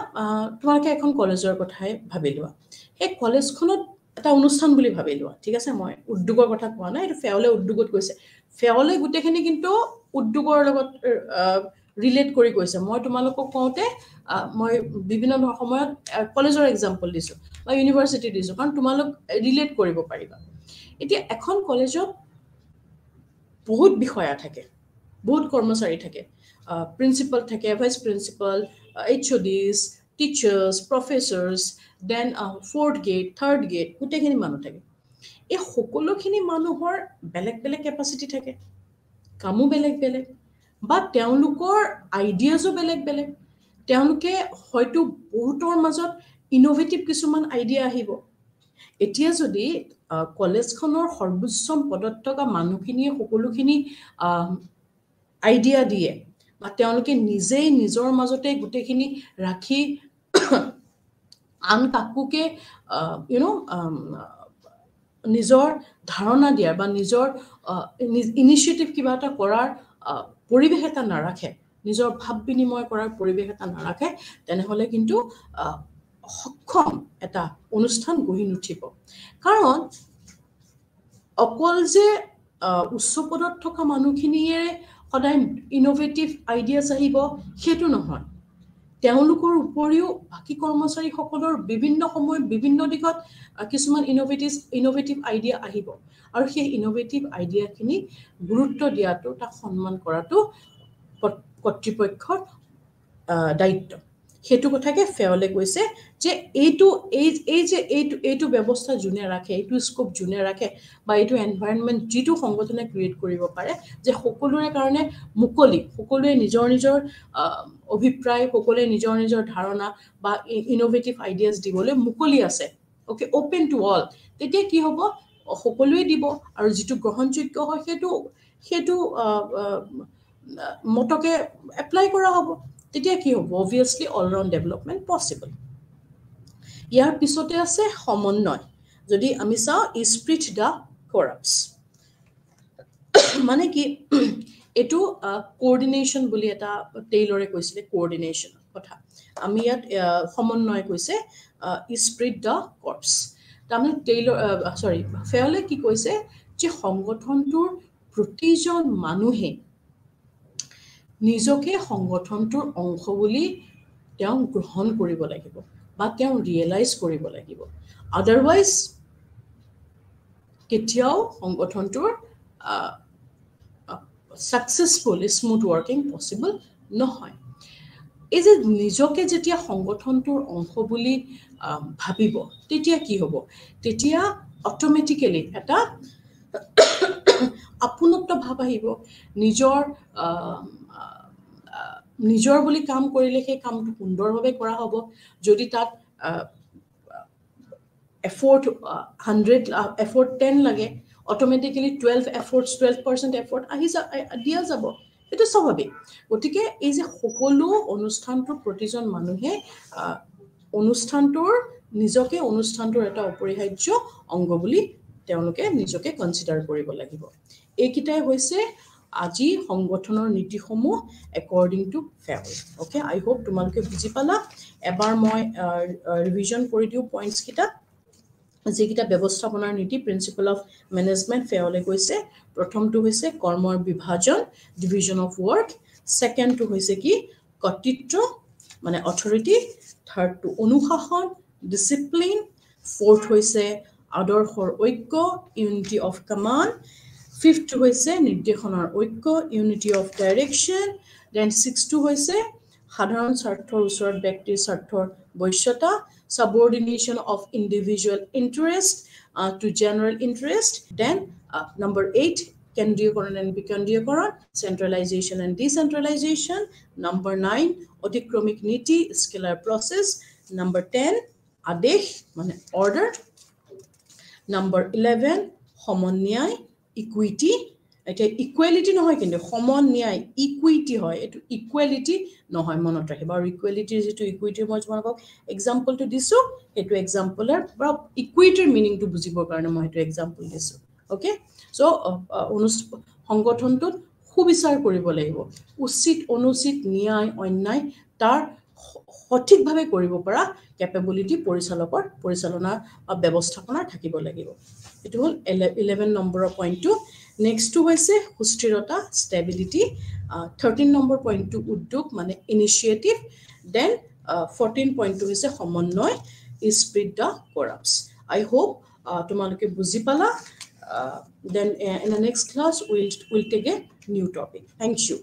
তোমালোকে এখন কলেজৰ কথাই ভাবি লোৱা এই কলেজখনত এটা অনুষ্ঠান বুলি ভাবি লোৱা ঠিক আছে মই উদ্যোগৰ কথা কোৱা নাই এটা ফেয়লে উদ্যোগত কৈছে ফেয়লে গুটেখিনি কিন্তু উদ্যোগৰ লগত ৰিলেট কৰি কৈছে মই তোমালোকক কওঁতে মই বিভিন্ন সময়ত কলেজৰ এক্সাম্পল দিছো বা ইউনিভাৰ্সিটি দিছো কাৰণ তোমালোক ৰিলেট কৰিব পাৰিবা এতিয়া এখন কলেজত বহুত বিষয়া থাকে বহুত কৰ্মচাৰী থাকে প্ৰিন্সিপাল থাকে vice principal HODs teachers professors then fourth grade third grade গুটেখিনি মানুহ থাকে এই সকলোখিনি মানুহৰ বেলেগ বেলেগ কেপাসিটি থাকে কামো বেলেগ বা তেওঁলোকৰ আইডিয়াজো বেলেগ তেওঁলোকে হয়তো বহুতৰ মাজত ইনোভেটিভ কিছুমান আইডিয়া আহিব এতিয়া যদি কলেজখনৰ সৰ্বোচ্চ পদত থকা মানুহখিনিয়ে সকলোখিনি আইডিয়া দিয়ে বা তেওঁলোকে নিজেই নিজৰ মাজতে গুটেখিনি ৰাখি আন কাকুকে নিজৰ ধাৰণা দিয়াৰ বা নিজৰ ইনিশিয়েটিভ কিবা এটা কৰাৰ পৰিবেশ এটা নাৰাখে নিজৰ ভাব বিনিময় কৰাৰ পৰিবেশ এটা নাৰাখে তেনেহলে কিন্তু সক্ষম এটা অনুষ্ঠান গঢ়ি নুঠিব কাৰণ অকল যে উচ্চ পদত থকা মানুহখিনিয়ে সদায় ইনোভেটিভ আইডিয়াছ আহিব সেইটো নহয় তেওঁলোকৰ উপৰিও বাকি কৰ্মচাৰী সকলৰ বিভিন্ন সময়ত বিভিন্ন দিশত কিছুমান ইনোভেটিভ আইডিয়া আহিব আৰু সেই ইনোভেটিভ আইডিয়াখিনি গুৰুত্ব দিয়াটো তাক সন্মান কৰাটো কৰ্তৃপক্ষৰ দায়িত্ব সেইটো কথাকে ফেয়লে কৈছে যে এইটো ব্যৱস্থা যোনে ৰাখে, এইটো স্কোপ যোনে ৰাখে বা এইটো এনভাইৰনমেণ্ট যিটো সংগঠনে ক্ৰিয়েট কৰিব পাৰে যে সকলোৰে কাৰণে মুকলি, সকলোৱে নিজৰ নিজৰ অভিপ্ৰায়, সকলোৱে নিজৰ নিজৰ ধাৰণা বা ইনোভেটিভ আইডিয়াছ দিবলৈ মুকলি আছে, অ'কে, অ'পেন টু অল, তেতিয়া কি হ'ব, সকলোৱে দিব আৰু যিটো গ্ৰহণযোগ্য হয় সেইটো মতকে এপ্লাই কৰা হ'ব, তেতিয়া কি হ'ব, অবভিয়াছলি অলৰাউণ্ড ডেভেলপমেণ্ট পচিবল। ইয়াৰ পিছতে আছে সমন্বয়। যদি আমি চাওঁ স্প্ৰিট দ্য কৰাপছ, মানে কি এইটো কোঅৰ্ডিনেশ্যন বুলি এটা টেইলৰে কৈছিলে, কোঅৰ্ডিনেশ্যনৰ কথা। আমি ইয়াত সমন্বয় কৈছে স্প্ৰিট দ্য কৰ্পছ। তাৰমানে ফেয়লে কি কৈছে যে সংগঠনটোৰ প্ৰতিজন মানুহে নিজকে সংগঠনটোৰ অংশ বুলি তেওঁ গ্ৰহণ কৰিব লাগিব বা তেওঁ ৰিয়েলাইজ কৰিব লাগিব। আদাৰৱাইজ কেতিয়াও সংগঠনটোৰ ছাকচেছফুল স্মুথ ৱৰ্কিং পচিবল নহয়। এই যে নিজকে যেতিয়া সংগঠনটোৰ অংশ বুলি ভাবিব, তেতিয়া কি হ'ব, তেতিয়া অট'মেটিকেলি এটা আপোনত্ব ভাৱ আহিব, নিজৰ বুলি কাম কৰিলে সেই কামটো সুন্দৰভাৱে কৰা হ'ব। যদি তাত এফৰ্ট 10 লাগে, অট'মেটিকেলি 12% এফৰ্ট দিয়া যাব, এইটো স্বাভাৱিক। গতিকে এই যে সকলো অনুষ্ঠানটোৰ প্ৰতিজন মানুহে নিজকে অনুষ্ঠানটোৰ এটা অপৰিহাৰ্য অংগ বুলি তেওঁলোকে নিজকে কনচিডাৰ কৰিব লাগিব। এইকেইটাই হৈছে আজি সংগঠনৰ নীতিসমূহ according to Fayol. Okay, I hope তোমালোকে বুজি পালা। এবাৰ মই ৰিভিজন কৰি দিওঁ পইণ্টছকেইটা। যিকেইটা ব্যৱস্থাপনাৰ নীতি, প্ৰিন্সিপল অফ মেনেজমেণ্ট, ফেয়লে কৈছে প্ৰথমটো হৈছে কৰ্মৰ বিভাজন, ডিভিজন অফ ৱৰ্ক। ছেকেণ্ডটো হৈছে কি, কৰ্তৃত্ব মানে অথৰিটি। থাৰ্ডটো অনুশাসন, ডিচিপ্লিন। ফ'ৰ্থ হৈছে আদৰ্শৰ ঐক্য, ইউনিটি অফ কমাণ্ড। ফিফ্থটো হৈছে নিৰ্দেশনাৰ ঐক্য, ইউনিটি অফ ডাইৰেকশ্যন। দেন ছিক্সটো হৈছে সাধাৰণ স্বাৰ্থৰ ওচৰত ব্যক্তিৰ স্বাৰ্থৰ বশ্যতা, subordination of individual interest to general interest. Then number 8, কেন্দ্ৰীয়কৰণ and বিকেন্দ্ৰীয়কৰণ, centralization and decentralization. Number 9, অতিক্ৰমিক নীতি, scalar process. Number 10, আদেশ মানে order. Number 11, সমন্যায়, equity. এতিয়া ইকুৱেলিটি নহয়, কিন্তু সমন্যায় ইকুইটি হয়, এইটো ইকুৱেলিটি নহয়, মনত ৰাখিবা। আৰু ইকুৱেলিটিৰ যিটো ইকুইটিৰ মই তোমালোকক এক্সাম্পলটো দিছোঁ, সেইটো এক্সাম্পলৰ পৰা ইকুইটিৰ মিনিংটো বুজিবৰ কাৰণে মই সেইটো এক্সাম্পল দিছোঁ। অ'কে, চ' সংগঠনটোত সুবিচাৰ কৰিব লাগিব, উচিত অনুচিত ন্যায় অন্যায় তাৰ সঠিকভাৱে কৰিব পৰা কেপেবিলিটি পৰিচালনা ব্যৱস্থাপনা থাকিব লাগিব। এইটো হ'ল 11 নম্বৰৰ পইণ্টটো। নেক্সটটো হৈছে সুস্থিৰতা, ষ্টেবিলিটি। 13 নম্বৰ পইণ্টটো উদ্যোগ মানে ইনিচিয়েটিভ। দেন 14 পইণ্টটো হৈছে সমন্বয়, স্প্ৰিট দ্য কৰাপছ। আই হোপ তোমালোকে বুজি পালা। Then in the next class we'll take a new topic. Thank you.